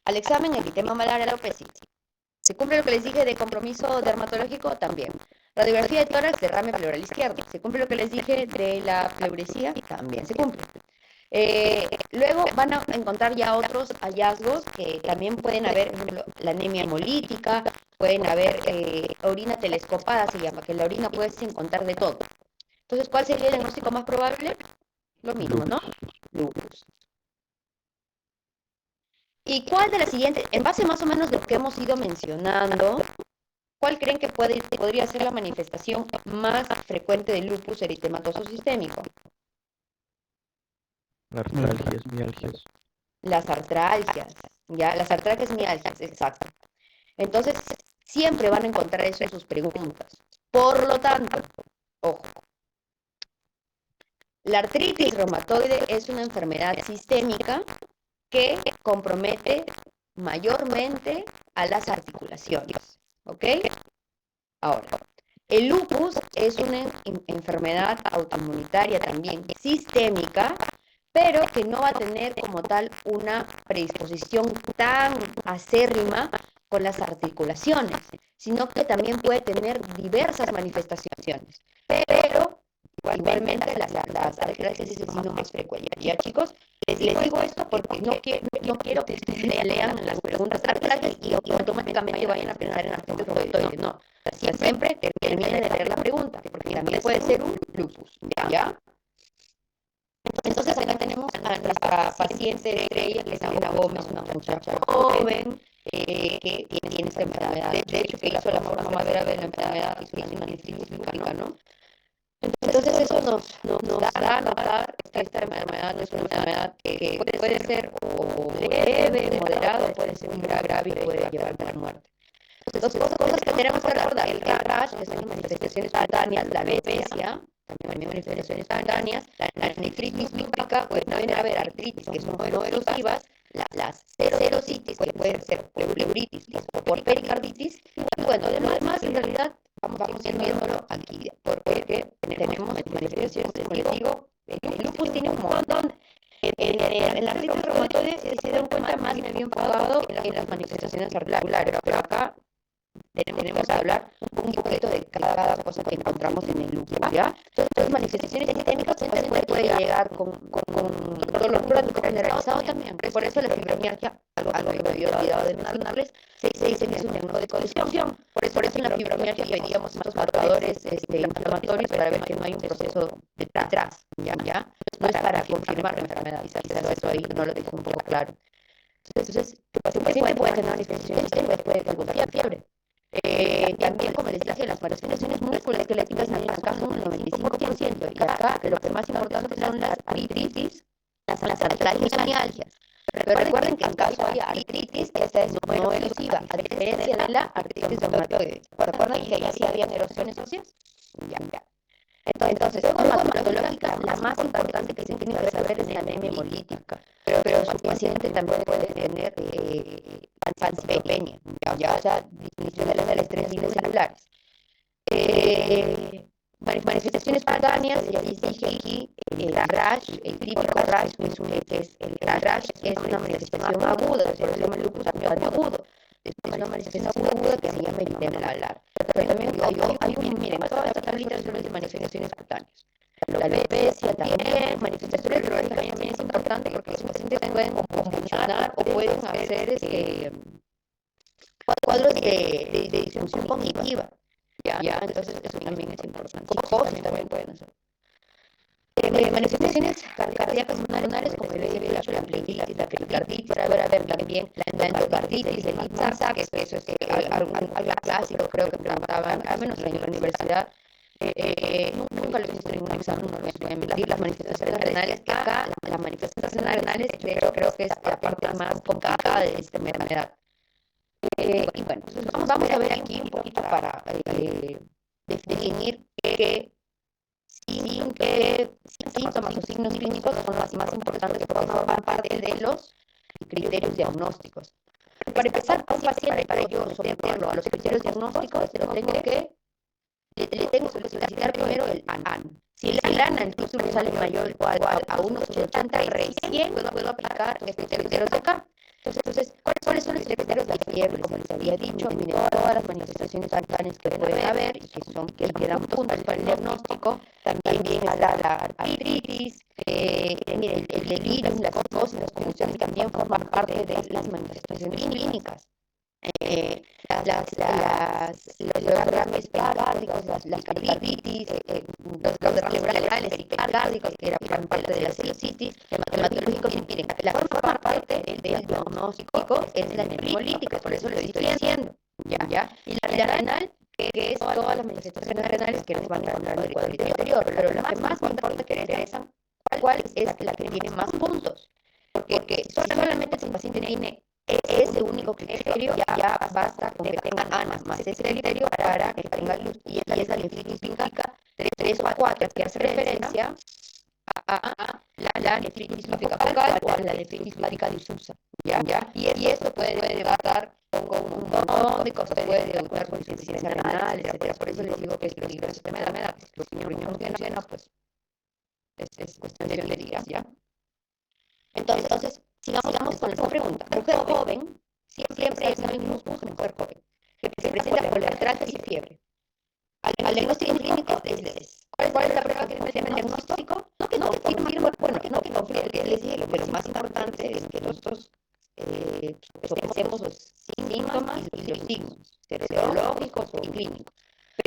Al examen, el eritema malar, alopecia. ¿Se cumple lo que les dije de compromiso dermatológico? También. Radiografía de tórax, derrame pleural izquierdo. ¿Se cumple lo que les dije de la pleuresía? También se cumple. Luego van a encontrar ya otros hallazgos que también pueden haber, por ejemplo, la anemia hemolítica, pueden haber orina telescopada, se llama, que en la orina puedes encontrar de todo. Entonces, ¿cuál sería el diagnóstico más probable? Lo mismo, ¿no? Lupus. ¿Y cuál de las siguientes, en base más o menos de lo que hemos ido mencionando, cuál creen que podría ser la manifestación más frecuente del lupus eritematoso sistémico? Artralgias, mialgias. Las artralgias, ¿ya? Las artralgias mialgias, exacto. Entonces, siempre van a encontrar eso en sus preguntas. Por lo tanto, ojo, la artritis reumatoide es una enfermedad sistémica que compromete mayormente a las articulaciones, ¿ok? Ahora, el lupus es una enfermedad autoinmunitaria también sistémica, pero que no va a tener como tal una predisposición tan acérrima con las articulaciones, sino que también puede tener diversas manifestaciones, pero igualmente las artralgias es el signo más frecuente. ¿Ya, chicos? Les digo esto porque no quiero que ustedes lean las preguntas rápidas y automáticamente vayan a pensar en artritis reumatoide. No, o sea, siempre terminen de leer la pregunta, porque también puede ser un lupus, ¿ya? Entonces acá tenemos a nuestra paciente estrella, que es Aura Gómez, una muchacha joven, que tiene esta enfermedad. De hecho, que hizo la forma más grave de la enfermedad, que es una nefritis mecánica, ¿no? Entonces eso nos da a notar que esta enfermedad no es una enfermedad que puede ser o leve, moderado, puede ser muy grave y puede llevar a la muerte. Entonces, cosas que tenemos que recordar: el rash, que son manifestaciones cutáneas, la alopecia, también manifestaciones cutáneas, la nefritis lúpica, pues pueden haber artritis que son no erosivas, las serositis, que pueden ser pleuritis o por pericarditis, y bueno, además en realidad vamos viéndolo aquí, porque tenemos manifestaciones, les digo, el lupus tiene un montón. En la artritis reumatoide se dan cuenta más bien enfocado en las manifestaciones articulares, pero acá tenemos que hablar un poquito de cada cosa que encontramos en el lupus, ¿ya? Entonces, manifestaciones sistémicas, el paciente puede llegar con dolor crónico generalizado también. Por eso la fibromialgia, algo que me había olvidado de mencionarles, se dice que es un diagnóstico de disfunción. Por eso en la fibromialgia pedíamos estos marcadores inflamatorios para ver que no hay un proceso detrás, ¿ya? No es para confirmar la enfermedad, quizás eso ahí no lo tengo un poco claro. Entonces, el paciente puede tener manifestaciones sistémicas, puede tener fiebre. También, como les dije, las manifestaciones musculoesqueléticas acá son un 95%, y acá lo que más importante son las artritis, las artralgias y mialgias. Pero recuerden que en caso de artritis, esta es no erosiva, a diferencia de la artritis reumatoide. ¿Recuerdan que ahí sí habían erosiones óseas? Ya. Entonces, formas patológicas, la más importante que se tiene que saber es la anemia hemolítica, pero su paciente también puede tener panzopenia, ya, o sea, disminución de las electricidades celulares. Manifestaciones cutáneas, ya les dije aquí, el rash, el típico rash, el rash es una manifestación aguda, por eso se llama lupus agudo. Es una manifestación aguda que se llama eritema alar. Pero también miren, toda esta tablita son de manifestaciones cutáneas. La alopecia también, manifestaciones neurológicas también es importante porque los pacientes pueden convulsionar o pueden hacer cuadros de disfunción cognitiva. Ya, entonces eso también es importante. Psicosis también pueden hacer. Manifestaciones cardíacas pulmonares como el VIH, la pleuritis, la pericarditis, para ver también la endocarditis, el IPSA, que eso es algo clásico, creo que preguntaban, al menos en la universidad. Nunca lo he visto en un examen, no les voy a mentir, las manifestaciones renales, que acá las manifestaciones renales creo que es la parte más complicada de esta enfermedad. Y bueno, vamos a ver aquí un poquito para definir qué síntomas o signos clínicos son los más importantes que forman parte de los criterios diagnósticos. Para empezar, un paciente, para yo someterlo a los criterios diagnósticos, le tengo que solicitar primero el AN. Si el AN, el título sale mayor o igual a unos 80, recién puedo aplicar este criterios de acá. Entonces, ¿cuáles son los criterios de la fiebre? Como les había dicho, miren, todas las manifestaciones cutáneas que puede haber y que dan puntos para el diagnóstico. También está la artritis, miren, el delirium, la psicosis, las convulsiones también forman parte de las manifestaciones clínicas. Los derrames pericárdicos, las carditis, los derrames cerebrales pericárdicos, que eran parte de la celositis, hematológicos, miren, la forma parte del diagnóstico es la anemia hemolítica, por eso lo estoy diciendo, ¿ya? Y la renal, que es todas las manifestaciones renales que les van a encontrar en el cuadrito anterior, pero lo que más me importa que interesa, ¿cuál es la que tiene más puntos? Porque solamente si el paciente tiene ese único criterio, ya basta con que tenga ANAS más ese criterio para que tenga luz, y es la nefritis lúpica 3 o 4, que hace referencia a la nefritis lúpica focal o a la nefritis lúpica difusa, ¿ya? Y esto puede debutar con un montón de cosas, puede debutar con insuficiencia renal, etcétera. Por eso les digo que es peligroso este enfermedad, que si tu riñón funciona, pues es cuestión de días, ¿ya? Entonces, sigamos con esta pregunta. Mujer joven, siempre es el mismo mujer joven, que se presenta con artritis y fiebre. Al diagnóstico clínico ¿cuál es la prueba que me tiene el diagnóstico? No que confirme les dije que lo más importante es que nosotros sopesemos los síntomas y los signos serológicos o clínicos.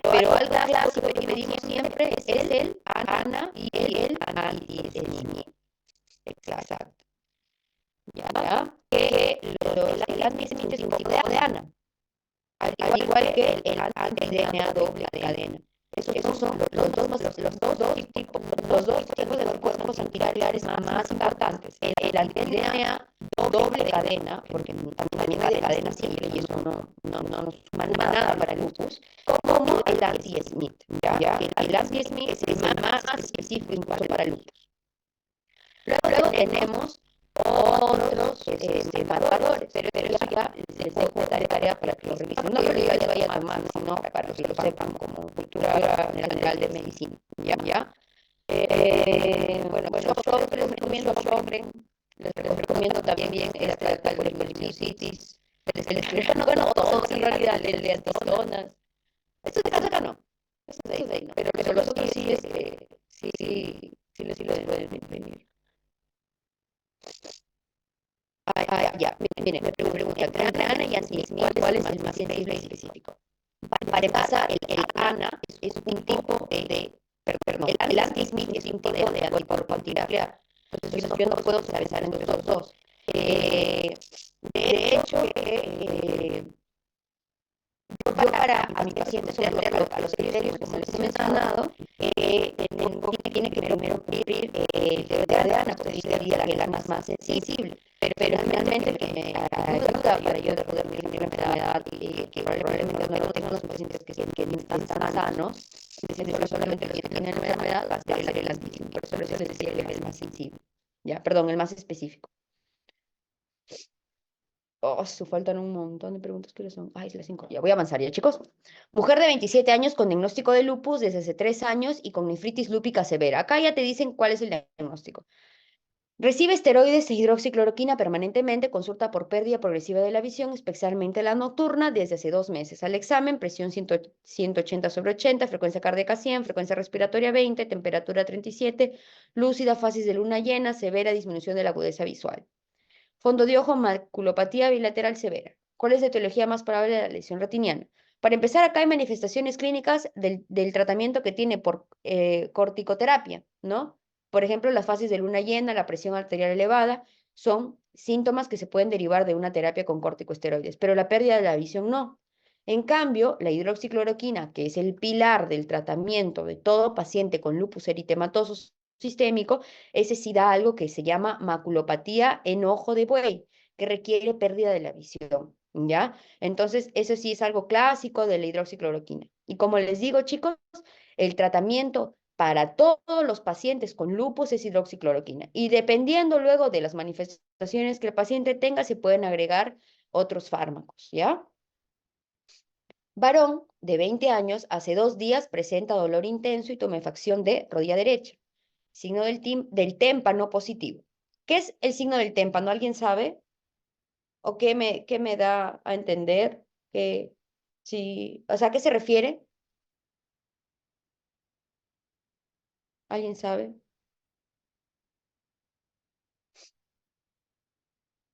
Pero algo clásico que pedimos siempre es el ANA y el antihistamínico. Exacto. ¿Ya? Que el antihistamínico es un tipo de ANA, al igual que el anti-DNA doble cadena. Esos son los dos tipos de anticuerpos antivirales más importantes. El anti-DNA doble cadena, porque también hay de cadena simple y eso no nos suma nada para el lupus, como el anti-Smith. ¿Ya? El anti-Smith es más específico incluso para el lupus. Luego tenemos otros marcadores, pero eso ya les dejo de tarea para que lo revisen. No que yo les vaya a tomar, sino para que lo sepan como cultura general de medicina. ¿Ya? Bueno, yo les recomiendo Sjögren, les recomiendo también la poliomiyositis, el escribano, bueno, todos en realidad, el de antistonas. Estos de acá no, estos de ahí no, pero los otros sí les pueden venir. Ya, miren, me preguntan, ANA y antihistamínico, ¿cuál es el más sensible y específico? Para empezar, el ANA es un tipo perdón, el antihistamínico es un tipo de anticuerpo antinuclear. Entonces, yo no puedo pensar entre los dos. De hecho, yo para a mis pacientes, a los criterios como les he mencionado, tiene que primero cumplir el de ANA, pues sería la más sensible. Pero finalmente el que me ayuda para yo de poder vivir una enfermedad que probablemente no lo tengo los pacientes que están sanos, es decir, solamente los que tienen enfermedad, va a ser el antihistamínico. Por eso les decía que es el más sensible. Ya, perdón, el más específico. Faltan un montón de preguntas que son. Ay, es las 5. Ya voy a avanzar ya, chicos. Mujer de 27 años con diagnóstico de lupus desde hace 3 años y con nefritis lúpica severa. Acá ya te dicen cuál es el diagnóstico. Recibe esteroides e hidroxicloroquina permanentemente, consulta por pérdida progresiva de la visión, especialmente la nocturna, desde hace 2 meses. Al examen, presión 180/80, frecuencia cardíaca 100, frecuencia respiratoria 20, temperatura 37, lúcida, fases de luna llena, severa disminución de la agudeza visual. Fondo de ojo, maculopatía bilateral severa. ¿Cuál es la etiología más probable de la lesión retiniana? Para empezar, acá hay manifestaciones clínicas del tratamiento que tiene por corticoterapia, ¿no? Por ejemplo, las fases de luna llena, la presión arterial elevada, son síntomas que se pueden derivar de una terapia con corticosteroides, pero la pérdida de la visión no. En cambio, la hidroxicloroquina, que es el pilar del tratamiento de todo paciente con lupus eritematoso sistémico, ese sí da algo que se llama maculopatía en ojo de buey, que requiere pérdida de la visión, ¿ya? Entonces, eso sí es algo clásico de la hidroxicloroquina. Y como les digo, chicos, el tratamiento para todos los pacientes con lupus es hidroxicloroquina. Y dependiendo luego de las manifestaciones que el paciente tenga, se pueden agregar otros fármacos, ¿ya? Varón de 20 años, hace 2 días presenta dolor intenso y tumefacción de rodilla derecha. Signo del témpano positivo. ¿Qué es el signo del témpano? ¿Alguien sabe? ¿O qué me da a entender? Que sí, o sea, ¿a qué se refiere? ¿Alguien sabe?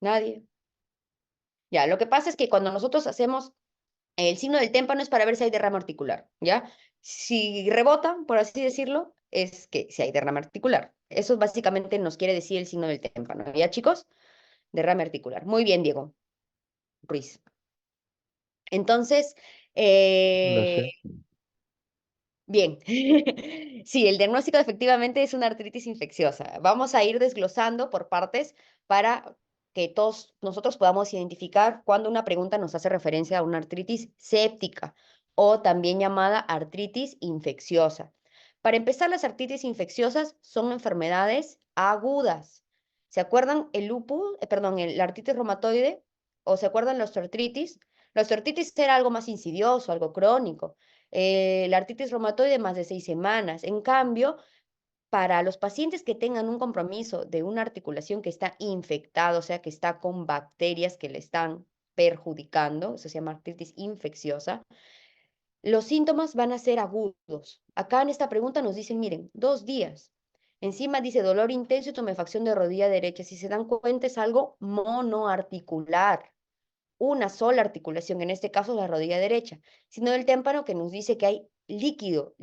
¿Nadie? Ya, lo que pasa es que cuando nosotros hacemos el signo del témpano es para ver si hay derrame articular, ¿ya? Si rebota, por así decirlo, es que si hay derrame articular. Eso básicamente nos quiere decir el signo del témpano, ¿ya, chicos? Derrame articular. Muy bien, Diego Ruiz. Entonces, Gracias. bien. Sí, el diagnóstico efectivamente es una artritis infecciosa. Vamos a ir desglosando por partes para que todos nosotros podamos identificar cuando una pregunta nos hace referencia a una artritis séptica o también llamada artritis infecciosa. Para empezar, las artritis infecciosas son enfermedades agudas. ¿Se acuerdan el lupus, la artritis reumatoide? ¿O se acuerdan la osteoartritis? La osteoartritis era algo más insidioso, algo crónico. La artritis reumatoide más de 6 semanas. En cambio, para los pacientes que tengan un compromiso de una articulación que está infectada, o sea, que está con bacterias que le están perjudicando, eso se llama artritis infecciosa, los síntomas van a ser agudos. Acá en esta pregunta nos dicen, miren, 2 días. Encima dice dolor intenso y tumefacción de rodilla derecha. Si se dan cuenta, es algo monoarticular. Una sola articulación, en este caso la rodilla derecha, sino el témpano que nos dice que hay líquido,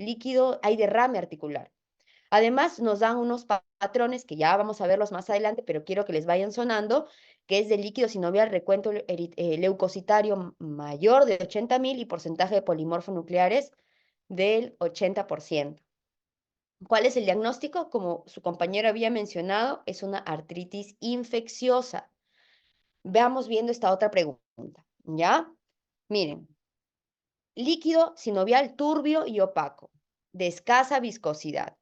hay derrame articular. Además, nos dan unos patrones que ya vamos a verlos más adelante, pero quiero que les vayan sonando, que es de líquido sinovial recuento leucocitario mayor de 80.000 y porcentaje de polimorfonucleares del 80%. ¿Cuál es el diagnóstico? Como su compañero había mencionado, es una artritis infecciosa. Veamos viendo esta otra pregunta, ¿ya? Miren, líquido sinovial turbio y opaco, de escasa viscosidad,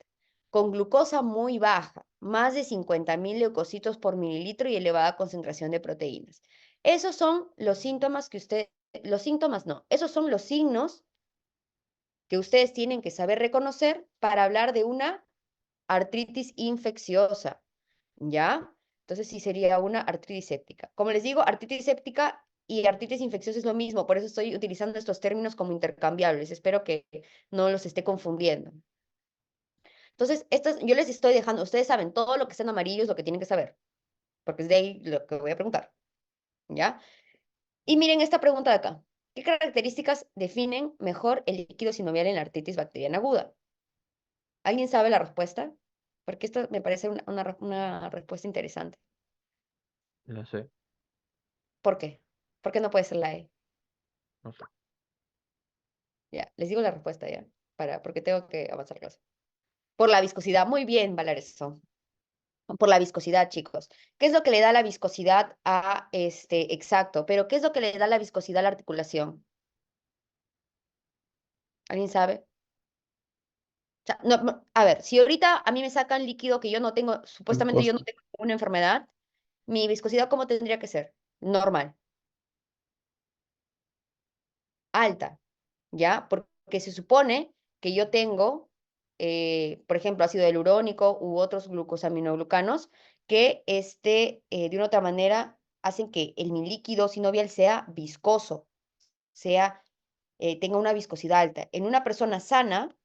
con glucosa muy baja, más de 50.000 leucocitos por mililitro y elevada concentración de proteínas. Esos son los síntomas los síntomas no, esos son los signos que ustedes tienen que saber reconocer para hablar de una artritis infecciosa, ¿ya? Entonces sí sería una artritis séptica. Como les digo, artritis séptica y artritis infecciosa es lo mismo, por eso estoy utilizando estos términos como intercambiables. Espero que no los esté confundiendo. Entonces, yo les estoy dejando, ustedes saben, todo lo que está en amarillo es lo que tienen que saber, porque es de ahí lo que voy a preguntar, ¿ya? Y miren esta pregunta de acá. ¿Qué características definen mejor el líquido sinovial en la artritis bacteriana aguda? ¿Alguien sabe la respuesta? Porque esto me parece una respuesta interesante. La C. ¿Por qué? ¿Por qué no puede ser la E? No sé. Ya, les digo la respuesta ya, porque tengo que avanzar clase. Por la viscosidad. Muy bien, Valareso. Por la viscosidad, chicos. ¿Qué es lo que le da la viscosidad a exacto? Pero ¿qué es lo que le da la viscosidad a la articulación? ¿Alguien sabe? O sea, a ver, si ahorita a mí me sacan líquido que yo no tengo, supuestamente yo no Glucosa. tengo una enfermedad, mi viscosidad, ¿cómo tendría que ser? Normal, alta, ¿ya? Porque se supone que yo tengo, por ejemplo, ácido hialurónico u otros glucosaminoglucanos que de una otra manera hacen que mi líquido sinovial sea viscoso, tenga una viscosidad alta. En una persona sana,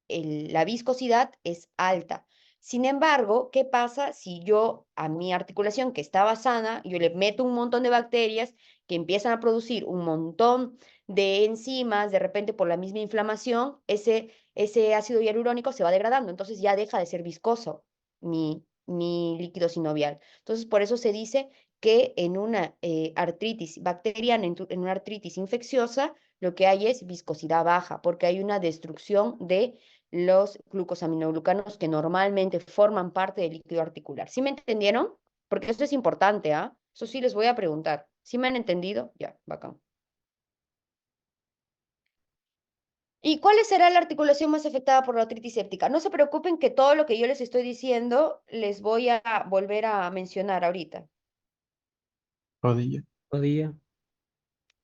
la viscosidad es alta. Sin embargo, ¿qué pasa si yo a mi articulación que estaba sana, yo le meto un montón de bacterias que empiezan a producir un montón de enzimas, de repente por la misma inflamación, ese ácido hialurónico se va degradando, entonces ya deja de ser viscoso mi líquido sinovial. Entonces, por eso se dice que en una artritis bacteriana, en una artritis infecciosa, lo que hay es viscosidad baja, porque hay una destrucción de los glucosaminoglucanos que normalmente forman parte del líquido articular. ¿Sí me entendieron? Porque esto es importante, ¿ah? Eso sí les voy a preguntar. ¿Sí me han entendido? Ya, bacán. ¿Y cuál será la articulación más afectada por la artritis séptica? No se preocupen que todo lo que yo les estoy diciendo les voy a volver a mencionar ahorita. Rodilla. Rodilla.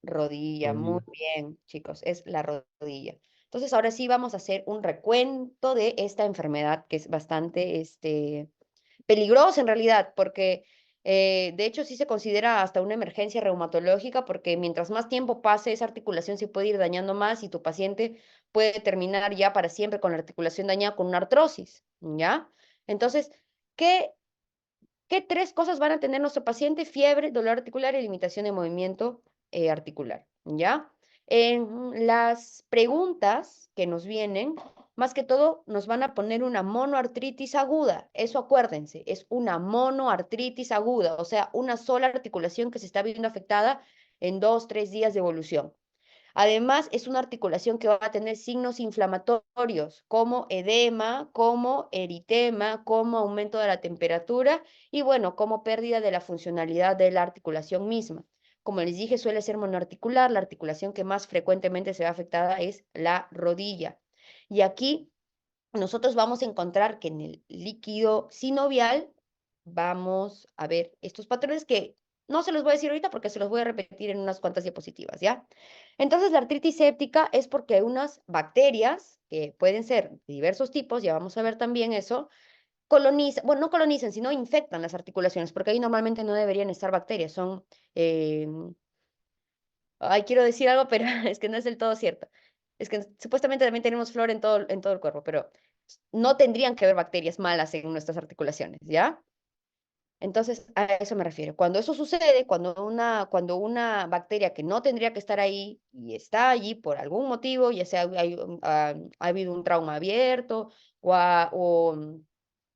Rodilla, muy Rodilla. bien, chicos, es la rodilla. Entonces, ahora sí vamos a hacer un recuento de esta enfermedad que es bastante peligrosa en realidad, porque de hecho sí se considera hasta una emergencia reumatológica, porque mientras más tiempo pase, esa articulación se puede ir dañando más y tu paciente puede terminar ya para siempre con la articulación dañada con una artrosis, ¿ya? Entonces, ¿qué ¿qué tres cosas van a tener nuestro paciente? Fiebre, dolor articular y limitación de movimiento articular, ¿ya? En las preguntas que nos vienen, más que todo, nos van a poner una monoartritis aguda. Eso acuérdense, es una monoartritis aguda, o sea, una sola articulación que se está viendo afectada en 2, 3 días de evolución. Además, es una articulación que va a tener signos inflamatorios como edema, como eritema, como aumento de la temperatura y bueno, como pérdida de la funcionalidad de la articulación misma. Como les dije, suele ser monoarticular, la articulación que más frecuentemente se ve afectada es la rodilla. Y aquí nosotros vamos a encontrar que en el líquido sinovial vamos a ver estos patrones que no se los voy a decir ahorita porque se los voy a repetir en unas cuantas diapositivas, ¿ya? Entonces, la artritis séptica es porque hay unas bacterias, que pueden ser de diversos tipos, ya vamos a ver también eso, colonizan, bueno, no colonizan, sino infectan las articulaciones, porque ahí normalmente no deberían estar bacterias, son, ay, quiero decir algo, pero es que no es del todo cierto. Es que supuestamente también tenemos flora en todo el cuerpo, pero no tendrían que haber bacterias malas en nuestras articulaciones, ¿ya? Entonces, a eso me refiero. Cuando eso sucede, cuando una bacteria que no tendría que estar ahí y está allí por algún motivo, ya sea ha habido un trauma abierto o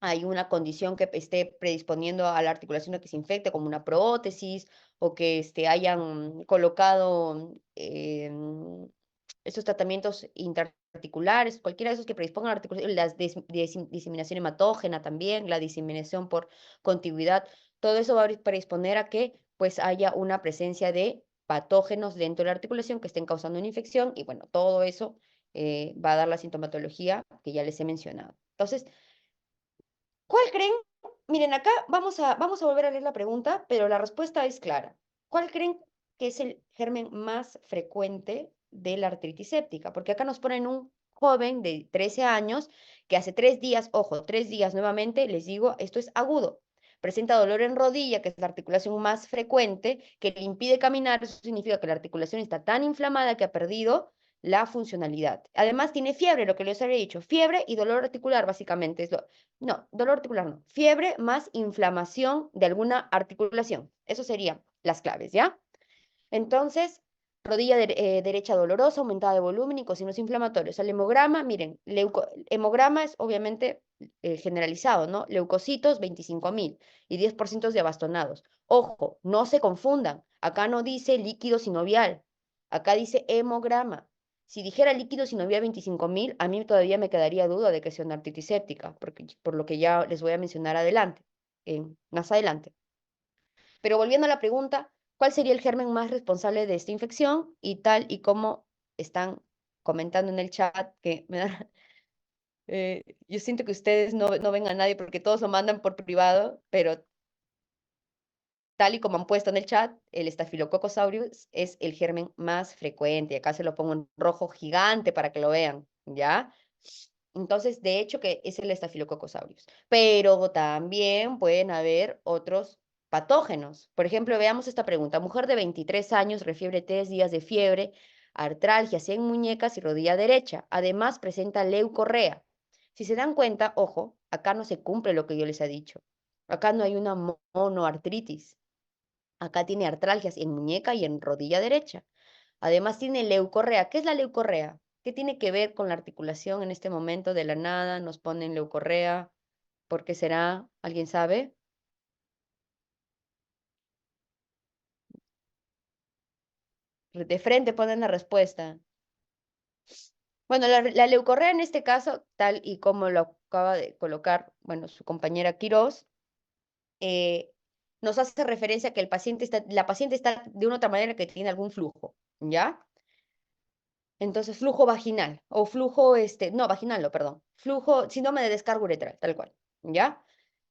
hay una condición que esté predisponiendo a la articulación a que se infecte, como una prótesis, o que hayan colocado estos tratamientos interarticulares, cualquiera de esos que predispongan a la articulación, la diseminación hematógena también, la diseminación por contigüidad, todo eso va a predisponer a que pues haya una presencia de patógenos dentro de la articulación que estén causando una infección y bueno, todo eso va a dar la sintomatología que ya les he mencionado. Entonces, ¿cuál creen? Miren, acá vamos a volver a leer la pregunta, pero la respuesta es clara. ¿Cuál creen que es el germen más frecuente de la artritis séptica? Porque acá nos ponen un joven de 13 años que hace 3 días, ojo, 3 días nuevamente, les digo, esto es agudo. Presenta dolor en rodilla, que es la articulación más frecuente, que le impide caminar. Eso significa que la articulación está tan inflamada que ha perdido la funcionalidad. Además, tiene fiebre, lo que les había dicho, fiebre y dolor articular, básicamente. No, dolor articular no. Fiebre más inflamación de alguna articulación. Eso serían las claves, ¿ya? Entonces, rodilla derecha dolorosa, aumentada de volumen y signos inflamatorios. El hemograma, miren, hemograma es obviamente generalizado, ¿no? Leucocitos 25.000 y 10% de abastonados. Ojo, no se confundan. Acá no dice líquido sinovial. Acá dice hemograma. Si dijera líquido sinovial 25.000, a mí todavía me quedaría duda de que sea una artritis séptica, porque, por lo que ya les voy a mencionar adelante, más adelante. Pero volviendo a la pregunta, ¿cuál sería el germen más responsable de esta infección? Y tal y como están comentando en el chat, que me da, yo siento que ustedes no ven a nadie porque todos lo mandan por privado, pero tal y como han puesto en el chat, el Staphylococcus aureus es el germen más frecuente. Acá se lo pongo en rojo gigante para que lo vean, ¿ya? Entonces, de hecho, que es el Staphylococcus aureus. Pero también pueden haber otros patógenos. Por ejemplo, veamos esta pregunta. Mujer de 23 años, refiebre 3 días de fiebre, artralgias en muñecas y rodilla derecha. Además, presenta leucorrea. Si se dan cuenta, ojo, acá no se cumple lo que yo les he dicho. Acá no hay una monoartritis. Acá tiene artralgias en muñeca y en rodilla derecha. Además tiene leucorrea. ¿Qué es la leucorrea? ¿Qué tiene que ver con la articulación en este momento de la nada? Nos ponen leucorrea. ¿Por qué será? ¿Alguien sabe? De frente ponen la respuesta. Bueno, la leucorrea en este caso, tal y como lo acaba de colocar, bueno, su compañera Quirós, nos hace referencia a que la paciente está de una otra manera que tiene algún flujo, ¿ya? Entonces, flujo vaginal o flujo, no, vaginal, no, perdón, flujo, síndrome de descarga uretral, tal cual, ¿ya?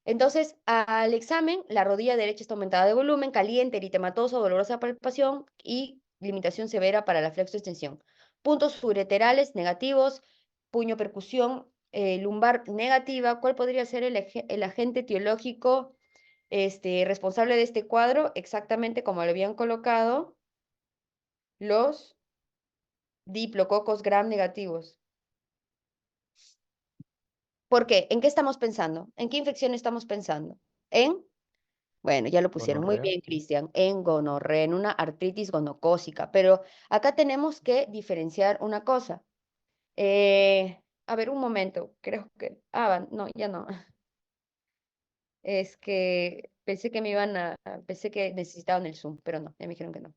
Entonces, al examen, la rodilla derecha está aumentada de volumen, caliente, eritematosa, dolorosa palpación y limitación severa para la flexoextensión. Puntos ureterales negativos, puño percusión lumbar negativa. ¿Cuál podría ser el agente etiológico responsable de este cuadro? Exactamente como lo habían colocado los diplococos gram negativos. ¿Por qué? ¿En qué estamos pensando? ¿En qué infección estamos pensando? Bueno, ya lo pusieron muy Gonorrea. bien, Cristian, en gonorrea, en una artritis gonocócica, pero acá tenemos que diferenciar una cosa. A ver, un momento, creo que, no, ya no. Es que pensé que necesitaban el Zoom, pero no, ya me dijeron que no.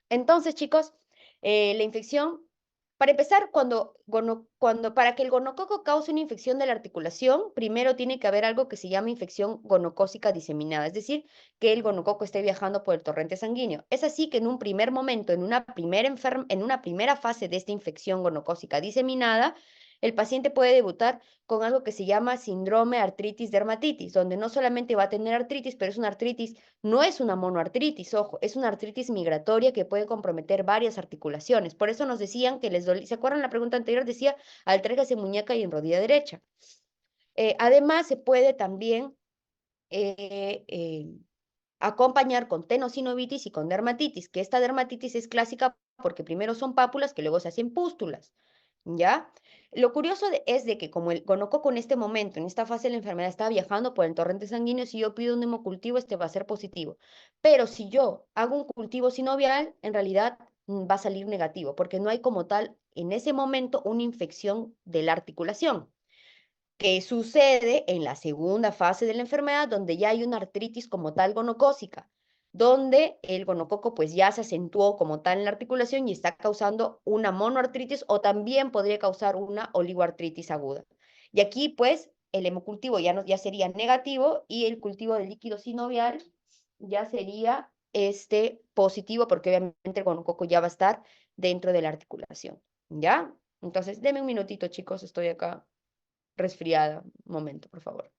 Entonces, chicos, la infección, para empezar, para que el gonococo cause una infección de la articulación, primero tiene que haber algo que se llama infección gonocócica diseminada, es decir, que el gonococo esté viajando por el torrente sanguíneo. Es así que en un primer momento, en una primera fase de esta infección gonocócica diseminada, el paciente puede debutar con algo que se llama síndrome artritis dermatitis, donde no solamente va a tener artritis, pero es una artritis, no es una monoartritis, ojo, es una artritis migratoria que puede comprometer varias articulaciones. Por eso nos decían que les dolía, ¿se acuerdan la pregunta anterior? Decía artralgias en muñeca y en rodilla derecha. Además, se puede también acompañar con tenosinovitis y con dermatitis, que esta dermatitis es clásica porque primero son pápulas que luego se hacen pústulas, ¿ya? Lo curioso es de que como el gonococo en este momento, en esta fase de la enfermedad, está viajando por el torrente sanguíneo, si yo pido un hemocultivo, este va a ser positivo. Pero si yo hago un cultivo sinovial, en realidad va a salir negativo, porque no hay como tal en ese momento una infección de la articulación. ¿Qué sucede en la segunda fase de la enfermedad, donde ya hay una artritis como tal gonocócica, donde el gonococo pues ya se acentuó como tal en la articulación y está causando una monoartritis o también podría causar una oligoartritis aguda? Y aquí pues el hemocultivo ya sería negativo y el cultivo de líquido sinovial ya sería positivo porque obviamente el gonococo ya va a estar dentro de la articulación, ¿ya? Entonces, deme un minutito, chicos, estoy acá resfriada. Un momento, por favor.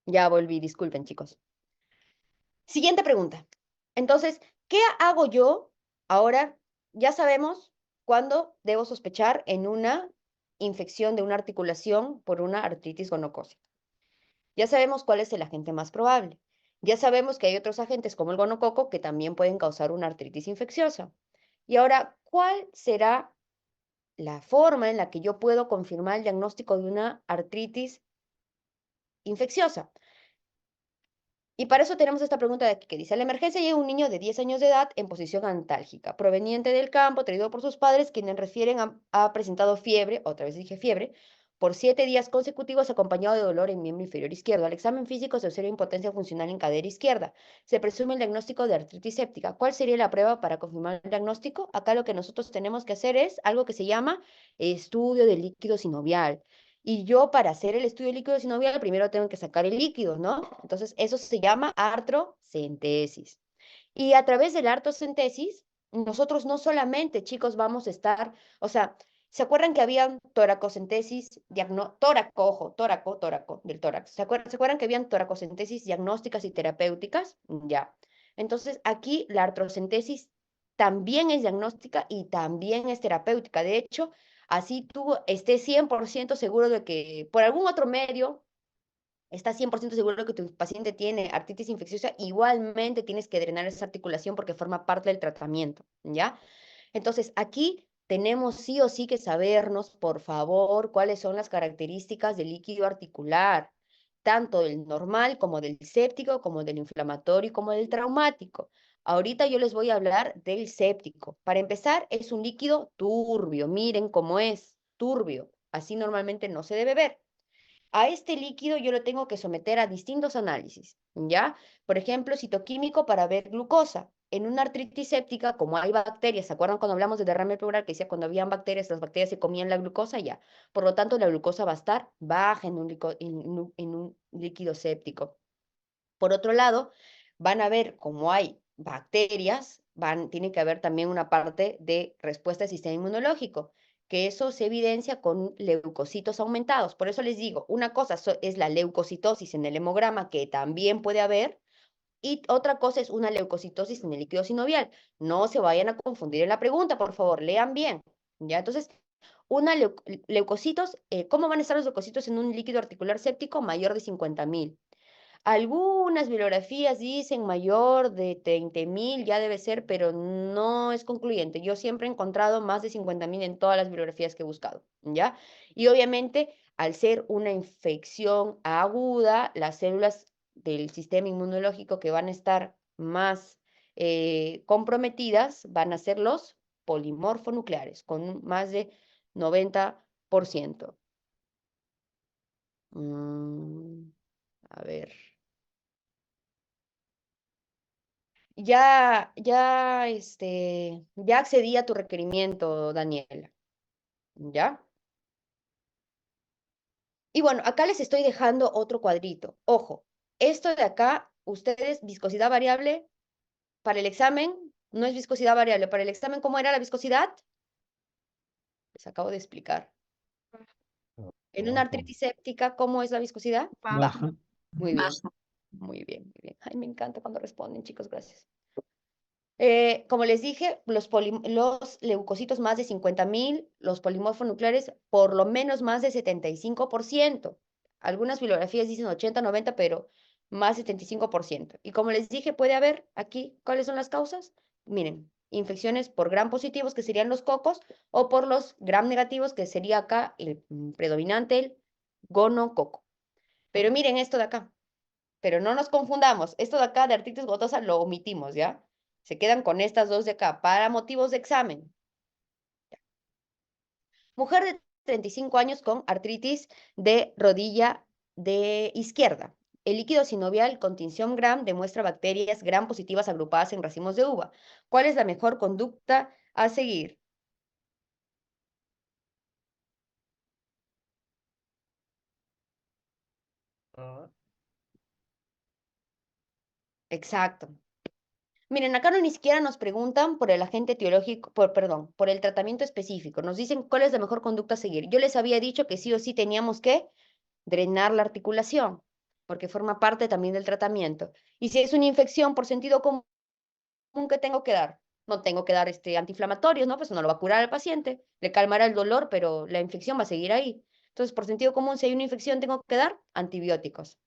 Ya volví, disculpen, chicos. Siguiente pregunta. Entonces, ¿qué hago yo ahora? Ya sabemos cuándo debo sospechar en una infección de una articulación por una artritis gonocócica. Ya sabemos cuál es el agente más probable. Ya sabemos que hay otros agentes como el gonococo que también pueden causar una artritis infecciosa. Y ahora, ¿cuál será la forma en la que yo puedo confirmar el diagnóstico de una artritis infecciosa? Y para eso tenemos esta pregunta de aquí que dice: a la emergencia llega un niño de 10 años de edad en posición antálgica, proveniente del campo, traído por sus padres, quienes refieren ha presentado fiebre, otra vez dije fiebre, por 7 días consecutivos acompañado de dolor en miembro inferior izquierdo. Al examen físico se observa impotencia funcional en cadera izquierda. Se presume el diagnóstico de artritis séptica. ¿Cuál sería la prueba para confirmar el diagnóstico? Acá lo que nosotros tenemos que hacer es algo que se llama estudio del líquido sinovial. Y yo para hacer el estudio de líquido sinovial primero tengo que sacar el líquido, ¿no? Entonces eso se llama artrocentesis. Y a través de la artrocentesis, nosotros no solamente, chicos, vamos a estar, o sea, ¿se acuerdan que habían toracocentesis, tóraco del tórax? ¿Se acuerdan que habían toracocentesis diagnósticas y terapéuticas? Ya. Entonces aquí la artrocentesis también es diagnóstica y también es terapéutica. De hecho, así tú estés 100% seguro de que por algún otro medio estás 100% seguro de que tu paciente tiene artritis infecciosa, igualmente tienes que drenar esa articulación porque forma parte del tratamiento, ¿ya? Entonces, aquí tenemos sí o sí que sabernos, por favor, cuáles son las características del líquido articular, tanto del normal como del séptico, como del inflamatorio, como del traumático. Ahorita yo les voy a hablar del séptico. Para empezar, es un líquido turbio. Miren cómo es, turbio. Así normalmente no se debe ver. A este líquido yo lo tengo que someter a distintos análisis, ¿ya? Por ejemplo, citoquímico para ver glucosa. En una artritis séptica, como hay bacterias, ¿se acuerdan cuando hablamos de derrame pleural que decía cuando habían bacterias, las bacterias se comían la glucosa? Ya. Por lo tanto, la glucosa va a estar baja en un líquido séptico. Por otro lado, van a ver cómo hay bacterias, tiene que haber también una parte de respuesta del sistema inmunológico, que eso se evidencia con leucocitos aumentados. Por eso les digo, una cosa es la leucocitosis en el hemograma, que también puede haber, y otra cosa es una leucocitosis en el líquido sinovial. No se vayan a confundir en la pregunta, por favor, lean bien. ¿Ya? Entonces, leucocitos, ¿cómo van a estar los leucocitos en un líquido articular séptico mayor de 50.000? Algunas bibliografías dicen mayor de 30.000, ya debe ser, pero no es concluyente. Yo siempre he encontrado más de 50.000 en todas las bibliografías que he buscado, ¿ya? Y obviamente, al ser una infección aguda, las células del sistema inmunológico que van a estar más comprometidas van a ser los polimorfonucleares, con más de 90%. A ver. Ya accedí a tu requerimiento, Daniela. ¿Ya? Y bueno, acá les estoy dejando otro cuadrito. Ojo, esto de acá, ustedes, viscosidad variable, para el examen, no es viscosidad variable. Para el examen, ¿cómo era la viscosidad? Les acabo de explicar. En una artritis séptica, ¿cómo es la viscosidad? Baja. Muy bien, muy bien, muy bien. Ay, me encanta cuando responden, chicos, gracias. Como les dije, los leucocitos más de 50.000, los polimorfos nucleares por lo menos más de 75%. Algunas bibliografías dicen 80, 90, pero más de 75%. Y como les dije, puede haber aquí, ¿cuáles son las causas? Miren, infecciones por gram positivos, que serían los cocos, o por los gram negativos, que sería acá el predominante, el gonococo. Pero miren esto de acá. Pero no nos confundamos, esto de acá de artritis gotosa lo omitimos, ¿ya? Se quedan con estas dos de acá para motivos de examen. Mujer de 35 años con artritis de rodilla de izquierda. El líquido sinovial con tinción gram demuestra bacterias gram positivas agrupadas en racimos de uva. ¿Cuál es la mejor conducta a seguir? Exacto. Miren, acá no ni siquiera nos preguntan por el agente etiológico, perdón, por el tratamiento específico. Nos dicen cuál es la mejor conducta a seguir. Yo les había dicho que sí o sí teníamos que drenar la articulación, porque forma parte también del tratamiento. Y si es una infección por sentido común, ¿qué tengo que dar? No tengo que dar antiinflamatorios, ¿no? Pues no lo va a curar al paciente, le calmará el dolor, pero la infección va a seguir ahí. Entonces, por sentido común, si hay una infección, tengo que dar antibióticos.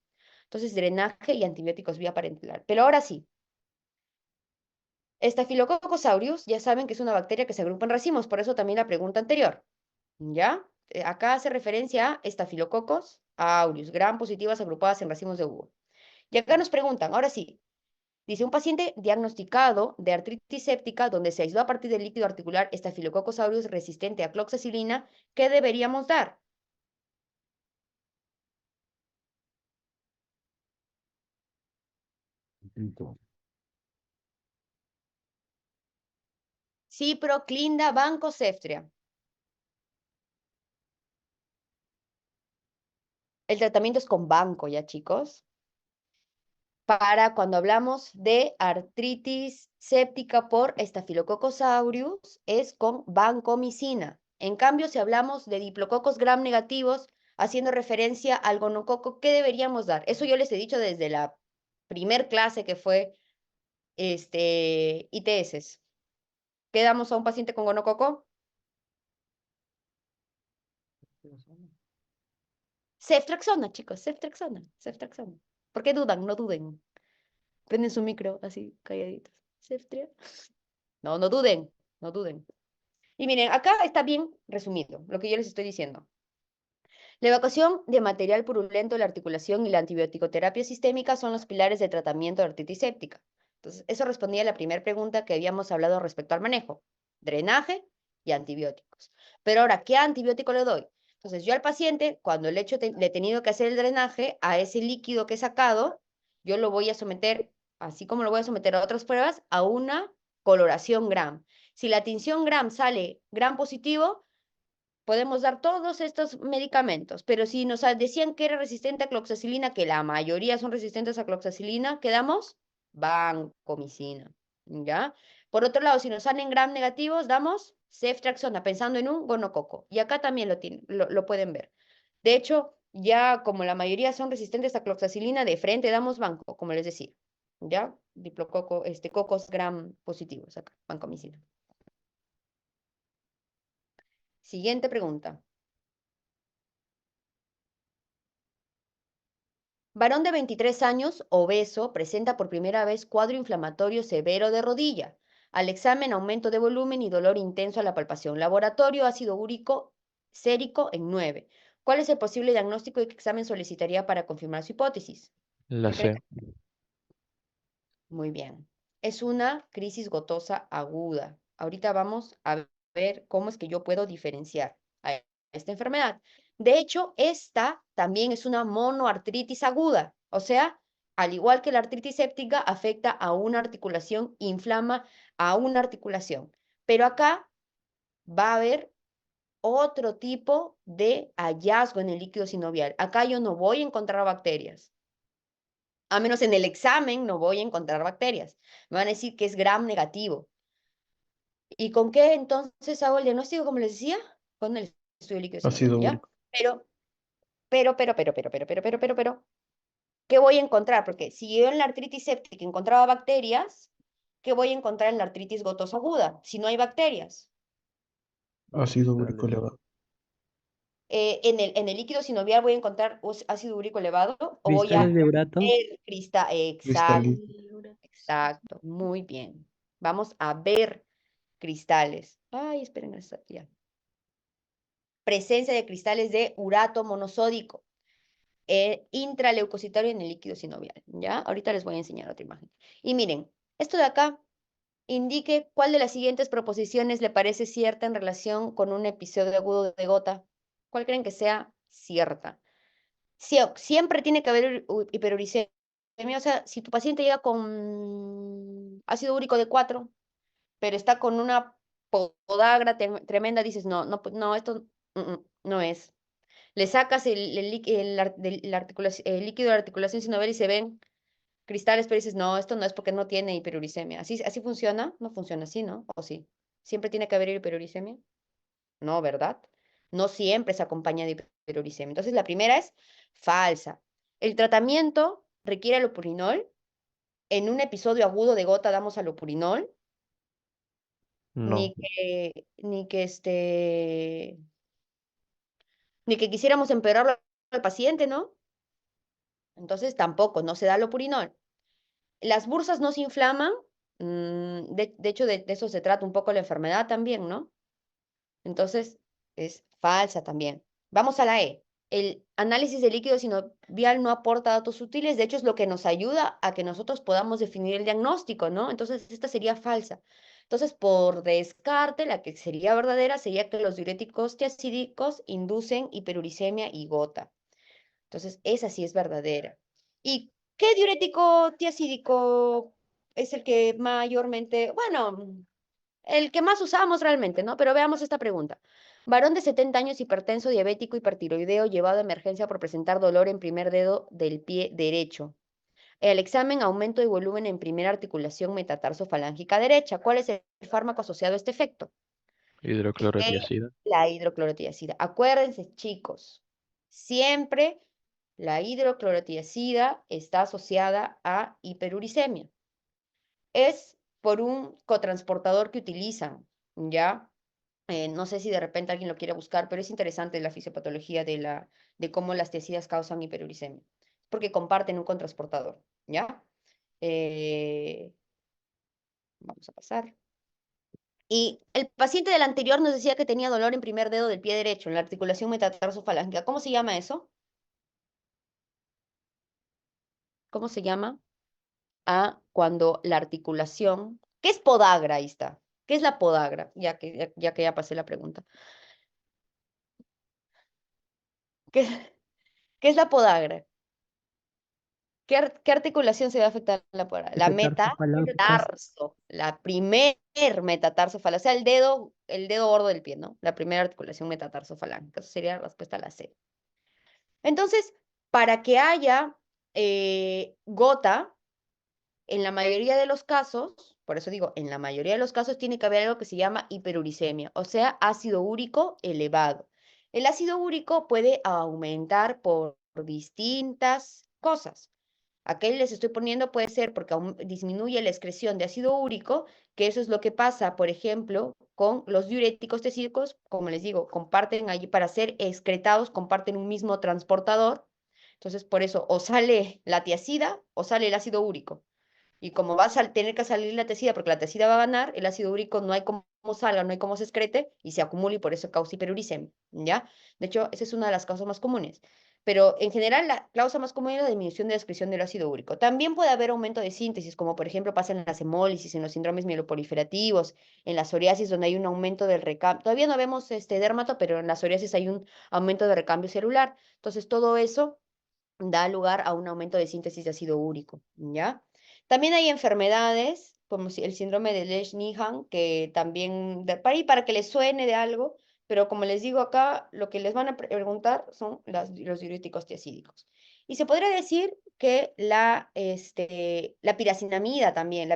Entonces, drenaje y antibióticos vía parenteral. Pero ahora sí, Staphylococcus aureus, ya saben que es una bacteria que se agrupa en racimos, por eso también la pregunta anterior, ¿ya? Acá hace referencia a Staphylococcus aureus, gram positivas agrupadas en racimos de uva. Y acá nos preguntan, ahora sí, dice un paciente diagnosticado de artritis séptica donde se aisló a partir del líquido articular Staphylococcus aureus resistente a cloxacilina, ¿qué deberíamos dar? Cipro, Clinda, Banco, Ceftria. El tratamiento es con banco, ¿ya, chicos? Para cuando hablamos de artritis séptica por Staphylococcus aureus es con vancomicina. En cambio, si hablamos de diplococos gram negativos, haciendo referencia al gonococo, ¿qué deberíamos dar? Eso yo les he dicho desde la primer clase que fue ITS. ¿Qué damos a un paciente con gonococo? Ceftriaxona, chicos, ceftriaxona, ceftriaxona. ¿Por qué dudan? No duden. Prenden su micro así, calladitos. Ceftria. No, no duden, no duden. Y miren, acá está bien resumido lo que yo les estoy diciendo. La evacuación de material purulento de la articulación y la antibiótico-terapia sistémica son los pilares de tratamiento de artritis séptica. Entonces, eso respondía a la primera pregunta que habíamos hablado respecto al manejo. Drenaje y antibióticos. Pero ahora, ¿qué antibiótico le doy? Entonces, yo al paciente, cuando le he tenido que hacer el drenaje, a ese líquido que he sacado, yo lo voy a someter, así como lo voy a someter a otras pruebas, a una coloración gram. Si la tinción gram sale gram positivo, podemos dar todos estos medicamentos, pero si nos decían que era resistente a cloxacilina, que la mayoría son resistentes a cloxacilina, ¿quedamos? Vancomicina, ¿ya? Por otro lado, si nos salen gram negativos, damos ceftriaxona, pensando en un gonococo. Y acá también lo pueden ver. De hecho, ya como la mayoría son resistentes a cloxacilina, de frente damos banco, como les decía, ¿ya? Diplococo, cocos gram positivos acá, vancomicina. Siguiente pregunta. Varón de 23 años, obeso, presenta por primera vez cuadro inflamatorio severo de rodilla. Al examen, aumento de volumen y dolor intenso a la palpación. Laboratorio, ácido úrico sérico en 9. ¿Cuál es el posible diagnóstico y qué examen solicitaría para confirmar su hipótesis? La ¿Qué creen? C. Muy bien. Es una crisis gotosa aguda. Ahorita vamos a ver cómo es que yo puedo diferenciar a esta enfermedad. De hecho, esta también es una monoartritis aguda. O sea, al igual que la artritis séptica, afecta a una articulación, inflama a una articulación. Pero acá va a haber otro tipo de hallazgo en el líquido sinovial. Acá yo no voy a encontrar bacterias. A menos en el examen no voy a encontrar bacterias. Me van a decir que es gram negativo. ¿Y con qué entonces hago el diagnóstico, como les decía? Con el estudio líquido Ácido sinovial, ¿ya? úrico. Pero, ¿qué voy a encontrar? Porque si yo en la artritis séptica encontraba bacterias, ¿qué voy a encontrar en la artritis gotosa aguda? Si no hay bacterias. Ácido úrico Cristales. elevado. En el líquido sinovial voy a encontrar ácido úrico elevado o voy a Cristales de urato. ver exacto, Cristalino. exacto, muy bien. Vamos a ver cristales. Ay, esperen, ya. Presencia de cristales de urato monosódico intraleucocitario en el líquido sinovial, ¿ya? Ahorita les voy a enseñar otra imagen. Y miren, esto de acá indique cuál de las siguientes proposiciones le parece cierta en relación con un episodio agudo de gota. ¿Cuál creen que sea cierta? Siempre tiene que haber hiperuricemia. O sea, si tu paciente llega con ácido úrico de 4, pero está con una podagra tremenda, dices, no, no, no, esto no es. Le sacas el líquido de articulación sinovial y se ven cristales, pero dices, no, esto no es porque no tiene hiperuricemia. ¿Así funciona? No funciona así, ¿no? ¿O sí? ¿Siempre tiene que haber hiperuricemia? No, ¿verdad? No siempre se acompaña de hiperuricemia. Entonces, la primera es falsa. El tratamiento requiere alopurinol. En un episodio agudo de gota damos alopurinol. No. Ni que quisiéramos empeorarlo al paciente, ¿no? Entonces, tampoco, no se da alopurinol. Las bursas no se inflaman. De hecho, de eso se trata un poco la enfermedad también, ¿no? Entonces, es falsa también. Vamos a la E. El análisis de líquido sinovial no aporta datos útiles, de hecho es lo que nos ayuda a que nosotros podamos definir el diagnóstico, ¿no? Entonces, esta sería falsa. Entonces, por descarte, la que sería verdadera sería que los diuréticos tiacídicos inducen hiperuricemia y gota. Entonces, esa sí es verdadera. ¿Y qué diurético tiacídico es el que mayormente, bueno, el que más usamos realmente, ¿no? Pero veamos esta pregunta. Varón de 70 años, hipertenso, diabético, hipertiroideo, llevado a emergencia por presentar dolor en primer dedo del pie derecho. El examen, aumento de volumen en primera articulación metatarso-falángica derecha. ¿Cuál es el fármaco asociado a este efecto? Hidroclorotiazida. La hidroclorotiazida. Acuérdense, chicos, siempre la hidroclorotiazida está asociada a hiperuricemia. Es por un cotransportador que utilizan, ¿ya? No sé si de repente alguien lo quiere buscar, pero es interesante la fisiopatología de cómo las tiazidas causan hiperuricemia. Porque comparten un cotransportador, ¿ya? Vamos a pasar. Y el paciente del anterior nos decía que tenía dolor en primer dedo del pie derecho, en la articulación metatarso-falángica. ¿Cómo se llama eso? ¿Cómo se llama? Cuando la articulación... ¿Qué es podagra? Ahí está. ¿Qué es la podagra? Ya pasé la pregunta. ¿Qué, qué es la podagra? ¿Qué articulación se ve afectada en la podagra? La Metatarsofalángicas. metatarso, la primer metatarsofalángica, o sea, el dedo gordo del pie, ¿no? La primera articulación metatarsofalánggica. Esa sería la respuesta a la C. Entonces, para que haya gota, en la mayoría de los casos, por eso digo, en la mayoría de los casos tiene que haber algo que se llama hiperuricemia, o sea, ácido úrico elevado. El ácido úrico puede aumentar por distintas cosas. Aquí les estoy poniendo puede ser porque disminuye la excreción de ácido úrico, que eso es lo que pasa, por ejemplo, con los diuréticos testículos, como les digo, comparten allí para ser excretados, comparten un mismo transportador. Entonces, por eso, o sale la tiacida o sale el ácido úrico. Y como va a tener que salir la tiacida, porque la tiacida va a ganar, el ácido úrico no hay cómo salga, no hay cómo se excrete y se acumula y por eso causa hiperuricemia, ¿ya? De hecho, esa es una de las causas más comunes. Pero en general, la causa más común es la disminución de la excreción del ácido úrico. También puede haber aumento de síntesis, como por ejemplo pasa en las hemólisis, en los síndromes mieloproliferativos, en la psoriasis, donde hay un aumento del recambio. Todavía no vemos dermato, pero en la psoriasis hay un aumento de recambio celular. Entonces, todo eso da lugar a un aumento de síntesis de ácido úrico, ¿ya? También hay enfermedades, como el síndrome de Lesch-Nyhan, que también, para que les suene de algo, pero como les digo acá, lo que les van a preguntar son los diuréticos tiacídicos. Y se podría decir que la piracinamida también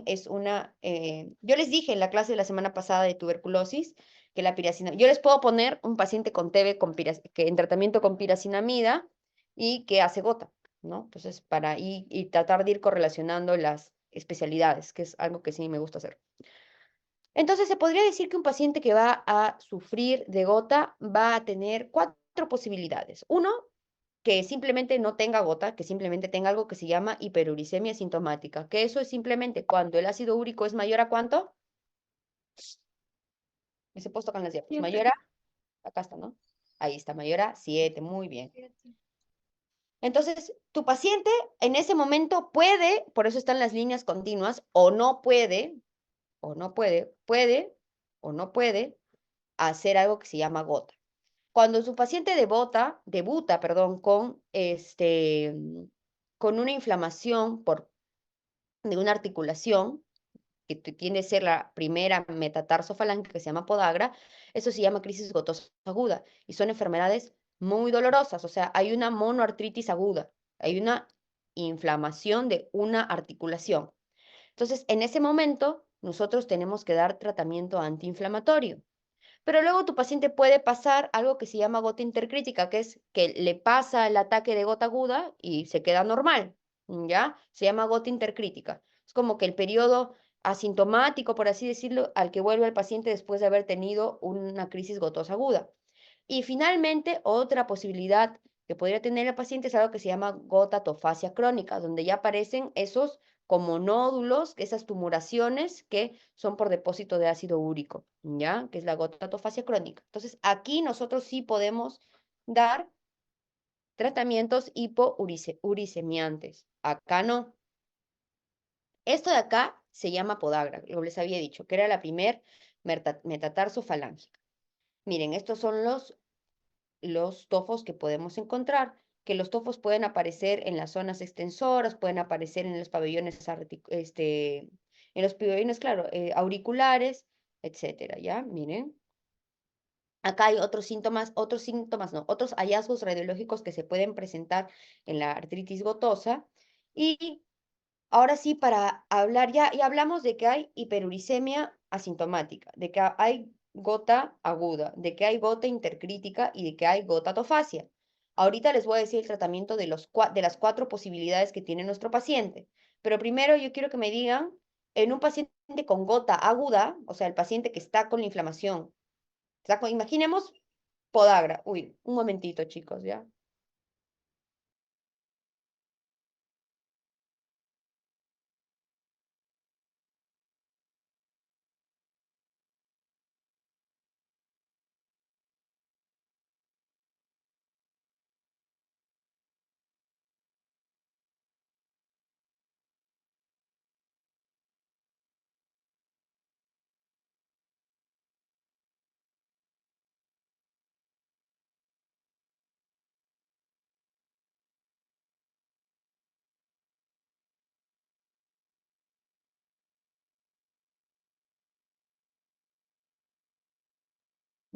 es una, yo les dije en la clase de la semana pasada de tuberculosis, que la piracinamida, yo les puedo poner un paciente con TB que en tratamiento con piracinamida y que hace gota, ¿no? Entonces, y tratar de ir correlacionando las especialidades, que es algo que sí me gusta hacer. Entonces, se podría decir que un paciente que va a sufrir de gota va a tener cuatro posibilidades. Uno, que simplemente no tenga gota, que simplemente tenga algo que se llama hiperuricemia sintomática, que eso es simplemente cuando el ácido úrico es mayor a ¿cuánto? Se puesto con las diapos. Mayor a, acá está, ¿no? Ahí está, mayor a 7, muy bien. Entonces, tu paciente en ese momento puede, por eso están las líneas continuas, o no puede, puede o no puede hacer algo que se llama gota. Cuando su paciente debuta, perdón, con una inflamación de una articulación, que tiende a ser la primera metatarsofalange que se llama podagra, eso se llama crisis gotosa aguda y son enfermedades muy dolorosas, o sea, hay una monoartritis aguda, hay una inflamación de una articulación. Entonces, en ese momento, nosotros tenemos que dar tratamiento antiinflamatorio. Pero luego tu paciente puede pasar algo que se llama gota intercrítica, que es que le pasa el ataque de gota aguda y se queda normal, ¿ya? Se llama gota intercrítica. Es como que el periodo asintomático, por así decirlo, al que vuelve el paciente después de haber tenido una crisis gotosa aguda. Y finalmente, otra posibilidad que podría tener el paciente es algo que se llama gota atofasia crónica, donde ya aparecen esos como nódulos, esas tumoraciones que son por depósito de ácido úrico, ¿ya? Que es la gota atofasia crónica. Entonces, aquí nosotros sí podemos dar tratamientos hipouricemiantes. Acá no. Esto de acá se llama podagra, lo les había dicho, que era la primer metatarsofalangica. Miren, estos son los tofos que podemos encontrar, que los tofos pueden aparecer en las zonas extensoras, pueden aparecer en los pabellones, en los pabellones, claro, auriculares, etcétera, ¿ya? Miren. Acá hay otros síntomas, no, otros hallazgos radiológicos que se pueden presentar en la artritis gotosa. Y ahora sí, para hablar, ya hablamos de que hay hiperuricemia asintomática, de que hay gota aguda, de que hay gota intercrítica y de que hay gota atofasia. Ahorita les voy a decir el tratamiento de las cuatro posibilidades que tiene nuestro paciente. Pero primero yo quiero que me digan, en un paciente con gota aguda, o sea, el paciente que está con la inflamación, imaginemos podagra. Uy, un momentito, chicos, ¿ya?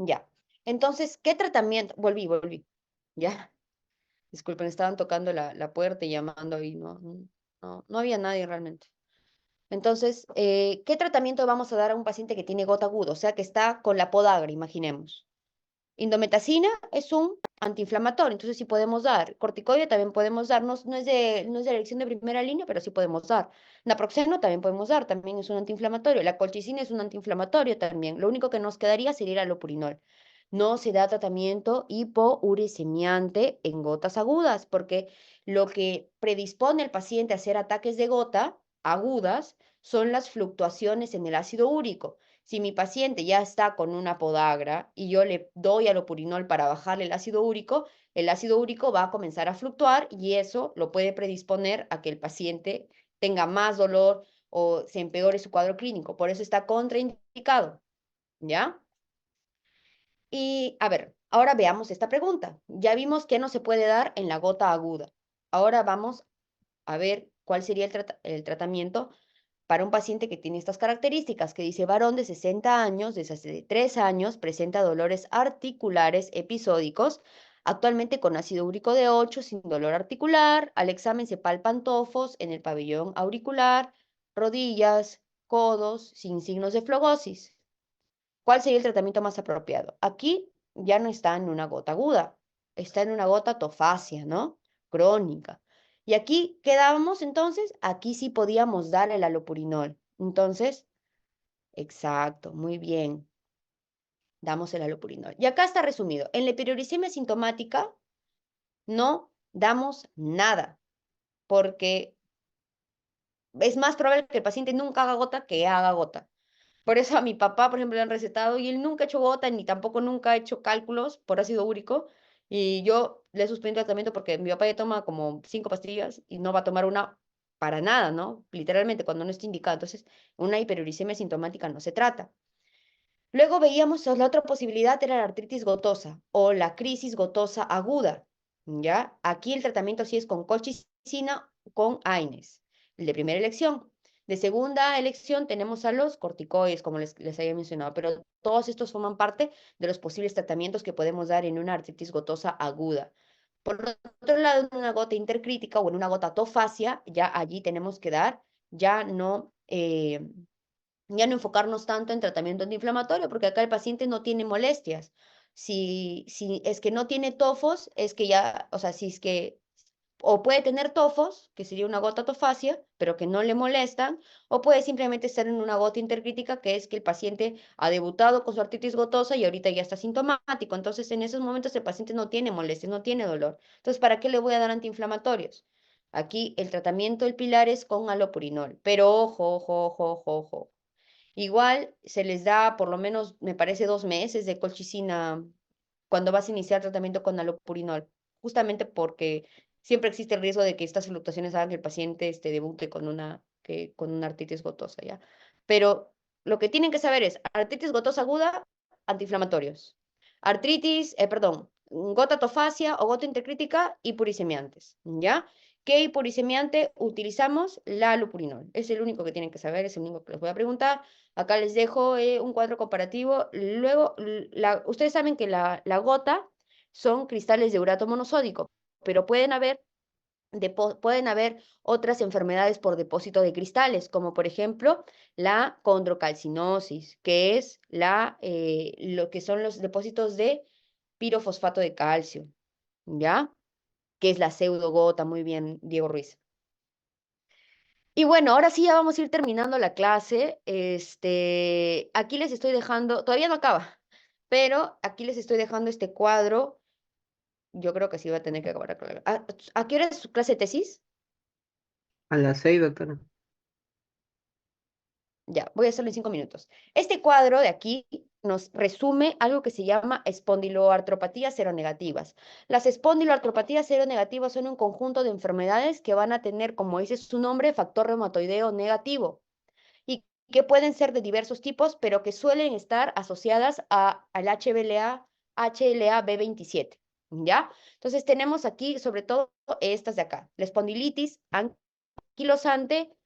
Ya. Entonces, ¿qué tratamiento? Volví. ¿Ya? Disculpen, estaban tocando la puerta y llamando y no había nadie realmente. Entonces, ¿qué tratamiento vamos a dar a un paciente que tiene gota aguda? O sea, que está con la podagra, imaginemos. Indometacina es un antiinflamatorio, entonces sí podemos dar. Corticoide también podemos dar, no es de elección de primera línea, pero sí podemos dar. Naproxeno también podemos dar, también es un antiinflamatorio. La colchicina es un antiinflamatorio también. Lo único que nos quedaría sería el allopurinol. No se da tratamiento hipouricemiante en gotas agudas, porque lo que predispone al paciente a hacer ataques de gota agudas son las fluctuaciones en el ácido úrico. Si mi paciente ya está con una podagra y yo le doy allopurinol para bajarle el ácido úrico va a comenzar a fluctuar y eso lo puede predisponer a que el paciente tenga más dolor o se empeore su cuadro clínico. Por eso está contraindicado, ¿ya? Y a ver, ahora veamos esta pregunta. Ya vimos que no se puede dar en la gota aguda. Ahora vamos a ver cuál sería el tratamiento para un paciente que tiene estas características, que dice varón de 60 años, desde hace 3 años, presenta dolores articulares episódicos, actualmente con ácido úrico de 8, sin dolor articular. Al examen se palpan tofos en el pabellón auricular, rodillas, codos, sin signos de flogosis. ¿Cuál sería el tratamiento más apropiado? Aquí ya no está en una gota aguda, está en una gota tofacia, ¿no? Crónica. Y aquí quedábamos entonces, aquí sí podíamos dar el alopurinol. Entonces, exacto, muy bien, damos el alopurinol. Y acá está resumido. En la hiperuricemia sintomática no damos nada, porque es más probable que el paciente nunca haga gota que haga gota. Por eso a mi papá, por ejemplo, le han recetado y él nunca ha hecho gota ni tampoco nunca ha hecho cálculos por ácido úrico. Y yo le he suspendido el tratamiento porque mi papá ya toma como 5 pastillas y no va a tomar una para nada, ¿no? Literalmente, cuando no está indicado. Entonces, una hiperuricemia sintomática no se trata. Luego veíamos la otra posibilidad era la artritis gotosa o la crisis gotosa aguda, ¿ya? Aquí el tratamiento sí es con colchicina o con AINES, el de primera elección. De segunda elección tenemos a los corticoides, como les había mencionado, pero todos estos forman parte de los posibles tratamientos que podemos dar en una artritis gotosa aguda. Por otro lado, en una gota intercrítica o en una gota tofacia, ya allí tenemos que dar, ya no enfocarnos tanto en tratamiento antiinflamatorio, porque acá el paciente no tiene molestias. Si es que no tiene tofos, es que ya, o sea, si es que, o puede tener tofos, que sería una gota tofacia, pero que no le molestan, o puede simplemente estar en una gota intercrítica, que es que el paciente ha debutado con su artritis gotosa y ahorita ya está sintomático. Entonces, en esos momentos el paciente no tiene molestias, no tiene dolor. Entonces, ¿para qué le voy a dar antiinflamatorios? Aquí el tratamiento del pilar es con alopurinol, pero ojo, ojo, ojo, ojo, ojo. Igual se les da por lo menos, me parece, 2 meses de colchicina cuando vas a iniciar tratamiento con alopurinol, justamente porque siempre existe el riesgo de que estas fluctuaciones hagan que el paciente debute con una artritis gotosa, ¿ya? Pero lo que tienen que saber es, artritis gotosa aguda, antiinflamatorios. Gota tofacia o gota intercrítica, hipuricemiantes, ¿ya? ¿Qué hipuricemiante utilizamos? La alopurinol. Es el único que tienen que saber, es el único que les voy a preguntar. Acá les dejo un cuadro comparativo. Luego, ustedes saben que la gota son cristales de urato monosódico, pero pueden haber otras enfermedades por depósito de cristales, como por ejemplo la condrocalcinosis, que es lo que son los depósitos de pirofosfato de calcio, ¿ya? Que es la pseudogota, muy bien, Diego Ruiz. Y bueno, ahora sí ya vamos a ir terminando la clase. Aquí les estoy dejando, todavía no acaba, pero aquí les estoy dejando este cuadro. Yo creo que sí va a tener que acabar. ¿A qué hora es su clase de tesis? A las 6, doctora. Ya, voy a hacerlo en 5 minutos. Este cuadro de aquí nos resume algo que se llama espondiloartropatías seronegativas. Las espondiloartropatías seronegativas son un conjunto de enfermedades que van a tener, como dice su nombre, factor reumatoideo negativo y que pueden ser de diversos tipos, pero que suelen estar asociadas al HLA B27, ¿ya? Entonces tenemos aquí sobre todo estas de acá, la espondilitis anquilosante,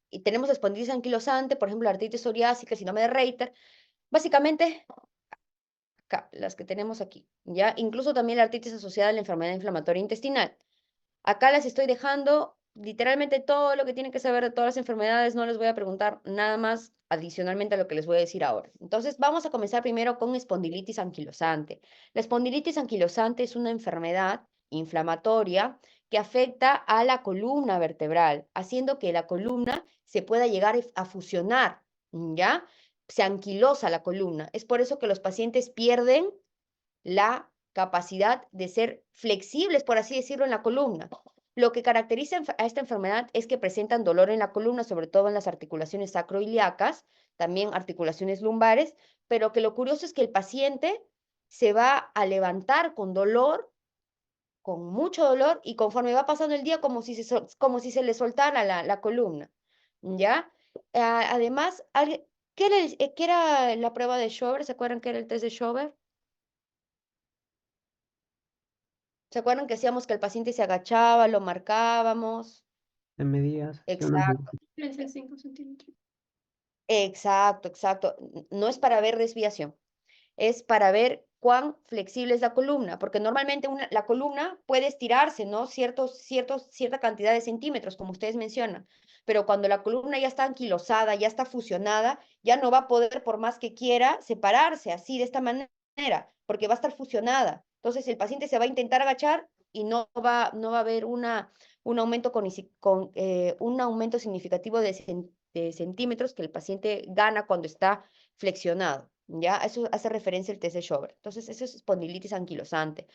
y tenemos espondilitis anquilosante, por ejemplo, la artritis psoriásica, el síndrome de Reiter, básicamente acá, las que tenemos aquí, ¿ya? Incluso también la artritis asociada a la enfermedad inflamatoria intestinal. Acá les estoy dejando literalmente todo lo que tienen que saber de todas las enfermedades, no les voy a preguntar nada más adicionalmente a lo que les voy a decir ahora. Entonces, vamos a comenzar primero con espondilitis anquilosante. La espondilitis anquilosante es una enfermedad inflamatoria que afecta a la columna vertebral, haciendo que la columna se pueda llegar a fusionar, ¿ya? Se anquilosa la columna. Es por eso que los pacientes pierden la capacidad de ser flexibles, por así decirlo, en la columna. Lo que caracteriza a esta enfermedad es que presentan dolor en la columna, sobre todo en las articulaciones sacroiliacas, también articulaciones lumbares, pero que lo curioso es que el paciente se va a levantar con dolor, con mucho dolor, y conforme va pasando el día, como si se le soltara la columna, ¿ya? Además, ¿qué era la prueba de Schober? ¿Se acuerdan qué era el test de Schober? ¿Se acuerdan que hacíamos que el paciente se agachaba, lo marcábamos? En medidas, una Exacto, Diferencia de 5 centímetros. exacto, exacto. No es para ver desviación, es para ver cuán flexible es la columna, porque normalmente la columna puede estirarse, ¿no? Cierta cantidad de centímetros, como ustedes mencionan, pero cuando la columna ya está anquilosada, ya está fusionada, ya no va a poder, por más que quiera, separarse así, de esta manera, porque va a estar fusionada. Entonces el paciente se va a intentar agachar y no va a haber un aumento, un aumento significativo de centímetros que el paciente gana cuando está flexionado. ¿Ya? Eso hace referencia al test de Schober. Entonces, eso es espondilitis anquilosante.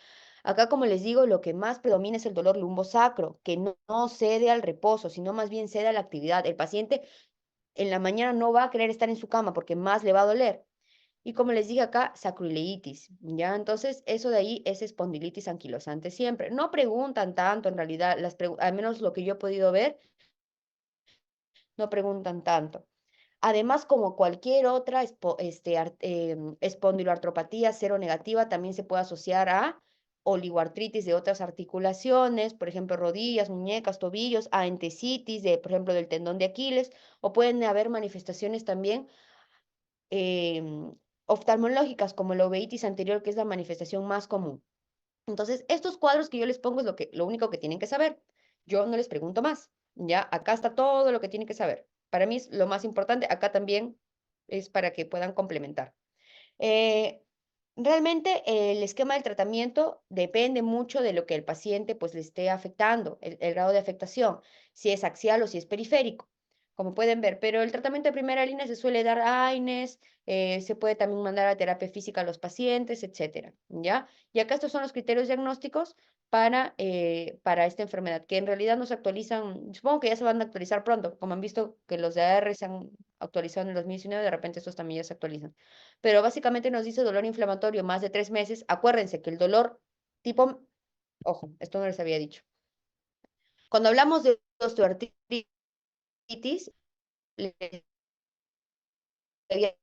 Acá, como les digo, lo que más predomina es el dolor lumbosacro, que no cede al reposo, sino más bien cede a la actividad. El paciente en la mañana no va a querer estar en su cama porque más le va a doler. Y como les dije acá, sacroileitis, ¿ya? Entonces, eso de ahí es espondilitis anquilosante siempre. No preguntan tanto, en realidad, al menos lo que yo he podido ver, no preguntan tanto. Además, como cualquier otra espondiloartropatía seronegativa, también se puede asociar a oligoartritis de otras articulaciones, por ejemplo, rodillas, muñecas, tobillos, a entesitis, por ejemplo, del tendón de Aquiles, o pueden haber manifestaciones también oftalmológicas, como la uveitis anterior, que es la manifestación más común. Entonces, estos cuadros que yo les pongo es lo único que tienen que saber. Yo no les pregunto más. Ya, acá está todo lo que tienen que saber. Para mí es lo más importante. Acá también es para que puedan complementar. Eh, Realmente el esquema del tratamiento depende mucho de lo que el paciente pues le esté afectando, el grado de afectación, si es axial o si es periférico, como pueden ver. Pero el tratamiento de primera línea se suele dar a AINES, se puede también mandar a terapia física a los pacientes, etcétera, ¿ya? Y acá estos son los criterios diagnósticos para esta enfermedad, que en realidad no se actualizan, supongo que ya se van a actualizar pronto, como han visto que los de AR se han actualizado en el 2019, de repente estos también ya se actualizan. Pero básicamente nos dice dolor inflamatorio más de 3 meses. Acuérdense que el dolor tipo, ojo, esto no les había dicho. Cuando hablamos de osteoartritis, les había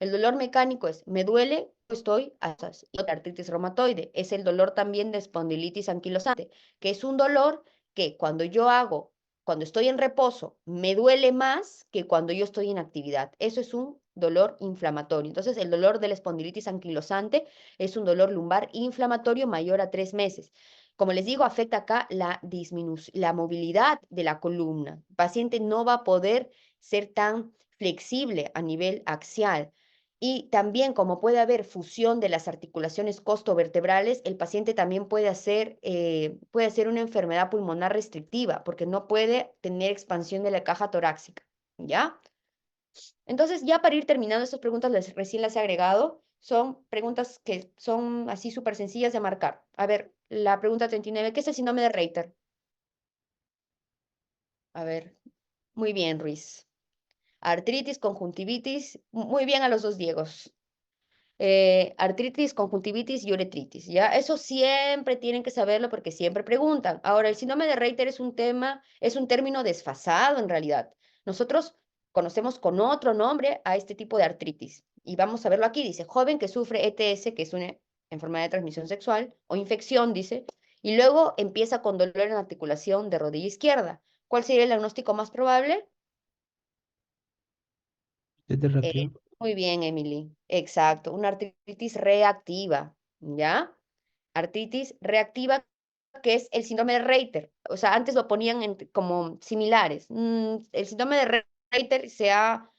el dolor mecánico es, me duele, estoy asas. Y otra artritis reumatoide es el dolor también de espondilitis anquilosante, que es un dolor que cuando estoy en reposo, me duele más que cuando yo estoy en actividad. Eso es un dolor inflamatorio. Entonces, el dolor de la espondilitis anquilosante es un dolor lumbar inflamatorio mayor a 3 meses. Como les digo, afecta acá la movilidad de la columna. El paciente no va a poder ser tan flexible a nivel axial. Y también, como puede haber fusión de las articulaciones costovertebrales, el paciente también puede hacer una enfermedad pulmonar restrictiva, porque no puede tener expansión de la caja torácica, ¿ya? Entonces, ya para ir terminando, estas preguntas recién las he agregado, son preguntas que son así súper sencillas de marcar. A ver, la pregunta 39, ¿qué es el síndrome de Reiter? A ver, muy bien, Ruiz. Artritis, conjuntivitis, muy bien a los dos Diegos. Artritis, conjuntivitis y uretritis, ¿ya? Eso siempre tienen que saberlo porque siempre preguntan. Ahora, el síndrome de Reiter es un término desfasado en realidad. Nosotros conocemos con otro nombre a este tipo de artritis. Y vamos a verlo aquí, dice, joven que sufre ETS, que es una enfermedad de transmisión sexual, o infección, dice, y luego empieza con dolor en la articulación de rodilla izquierda. ¿Cuál sería el diagnóstico más probable? ¿Es Eh, reactivo? Muy bien, Emily. Exacto, una artritis reactiva, ¿ya? Artritis reactiva, que es el síndrome de Reiter. O sea, antes lo ponían como similares. El síndrome de Reiter ha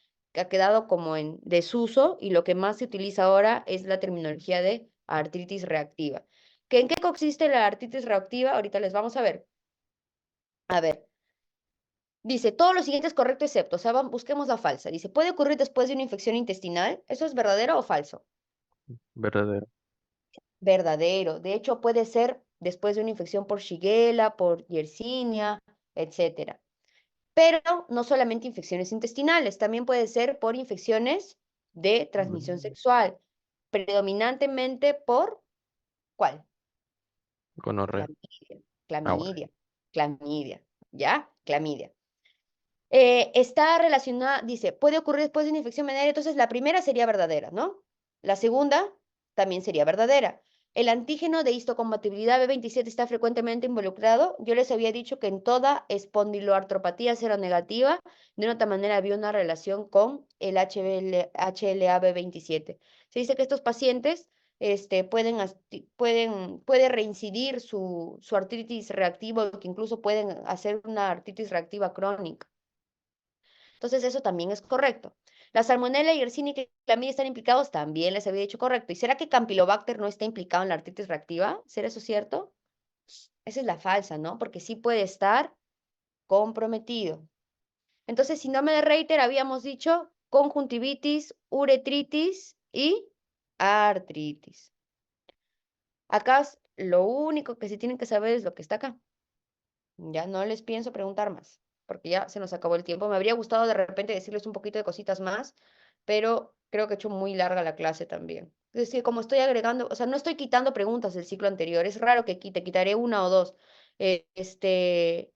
quedado como en desuso y lo que más se utiliza ahora es la terminología de artritis reactiva. ¿En qué consiste la artritis reactiva? Ahorita les vamos a ver. A ver, dice, todo lo siguiente es correcto excepto, o sea, busquemos la falsa. Dice, ¿puede ocurrir después de una infección intestinal? ¿Eso es verdadero o falso? Verdadero. Verdadero. De hecho, puede ser después de una infección por Shigella, por Yersinia, etcétera. Pero no solamente infecciones intestinales, también puede ser por infecciones de transmisión sexual, predominantemente por, ¿cuál? Gonorrea. Clamidia, Ah, bueno. clamidia, ¿ya? Clamidia. Está relacionada, dice, puede ocurrir después de una infección venérea, entonces la primera sería verdadera, ¿no? La segunda también sería verdadera. El antígeno de histocompatibilidad B27 está frecuentemente involucrado. Yo les había dicho que en toda espondiloartropatía seronegativa, de una otra manera había una relación con el HLA-B27. Se dice que estos pacientes puede reincidir su artritis reactiva, o que incluso pueden hacer una artritis reactiva crónica. Entonces, eso también es correcto. La salmonella, Yersinia y clamidia están implicados, también les había dicho correcto. ¿Y será que Campylobacter no está implicado en la artritis reactiva? ¿Será eso cierto? Esa es la falsa, ¿no? Porque sí puede estar comprometido. Entonces, síndrome de Reiter, habíamos dicho conjuntivitis, uretritis y artritis. Acá lo único que sí tienen que saber es lo que está acá. Ya no les pienso preguntar más, porque ya se nos acabó el tiempo. Me habría gustado de repente decirles un poquito de cositas más, pero creo que he hecho muy larga la clase también. Es decir, como estoy agregando, o sea, no estoy quitando preguntas del ciclo anterior, es raro que quite, quitaré una o dos. Eh, este,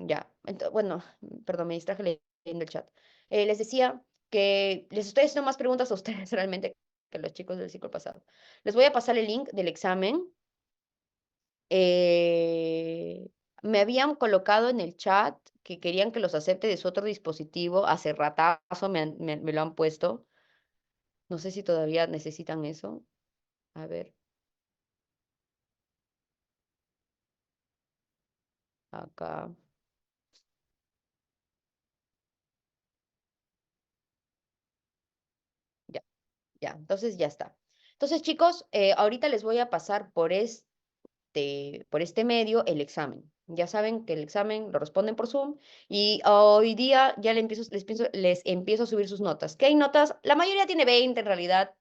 ya, bueno, perdón, me distraje leyendo el chat. Les decía que les estoy haciendo más preguntas a ustedes realmente que a los chicos del ciclo pasado. Les voy a pasar el link del examen. Eh, Me habían colocado en el chat que querían que los acepte de su otro dispositivo. Hace ratazo me lo han puesto. No sé si todavía necesitan eso. A ver, acá. Ya, ya. Entonces ya está. Entonces, chicos, ahorita les voy a pasar por este medio el examen. Ya saben que el examen lo responden por Zoom y hoy día ya les empiezo a subir sus notas. ¿Qué hay notas? La mayoría tiene 20 en realidad.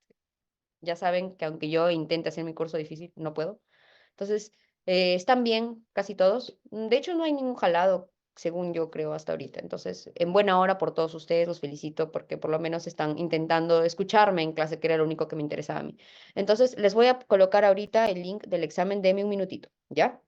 Ya saben que aunque yo intente hacer mi curso difícil, no puedo. Entonces, están bien casi todos. De hecho, no hay ningún jalado, según yo creo hasta ahorita. Entonces, en buena hora por todos ustedes, los felicito porque por lo menos están intentando escucharme en clase, que era lo único que me interesaba a mí. Entonces, les voy a colocar ahorita el link del examen. Deme un minutito, ¿ya?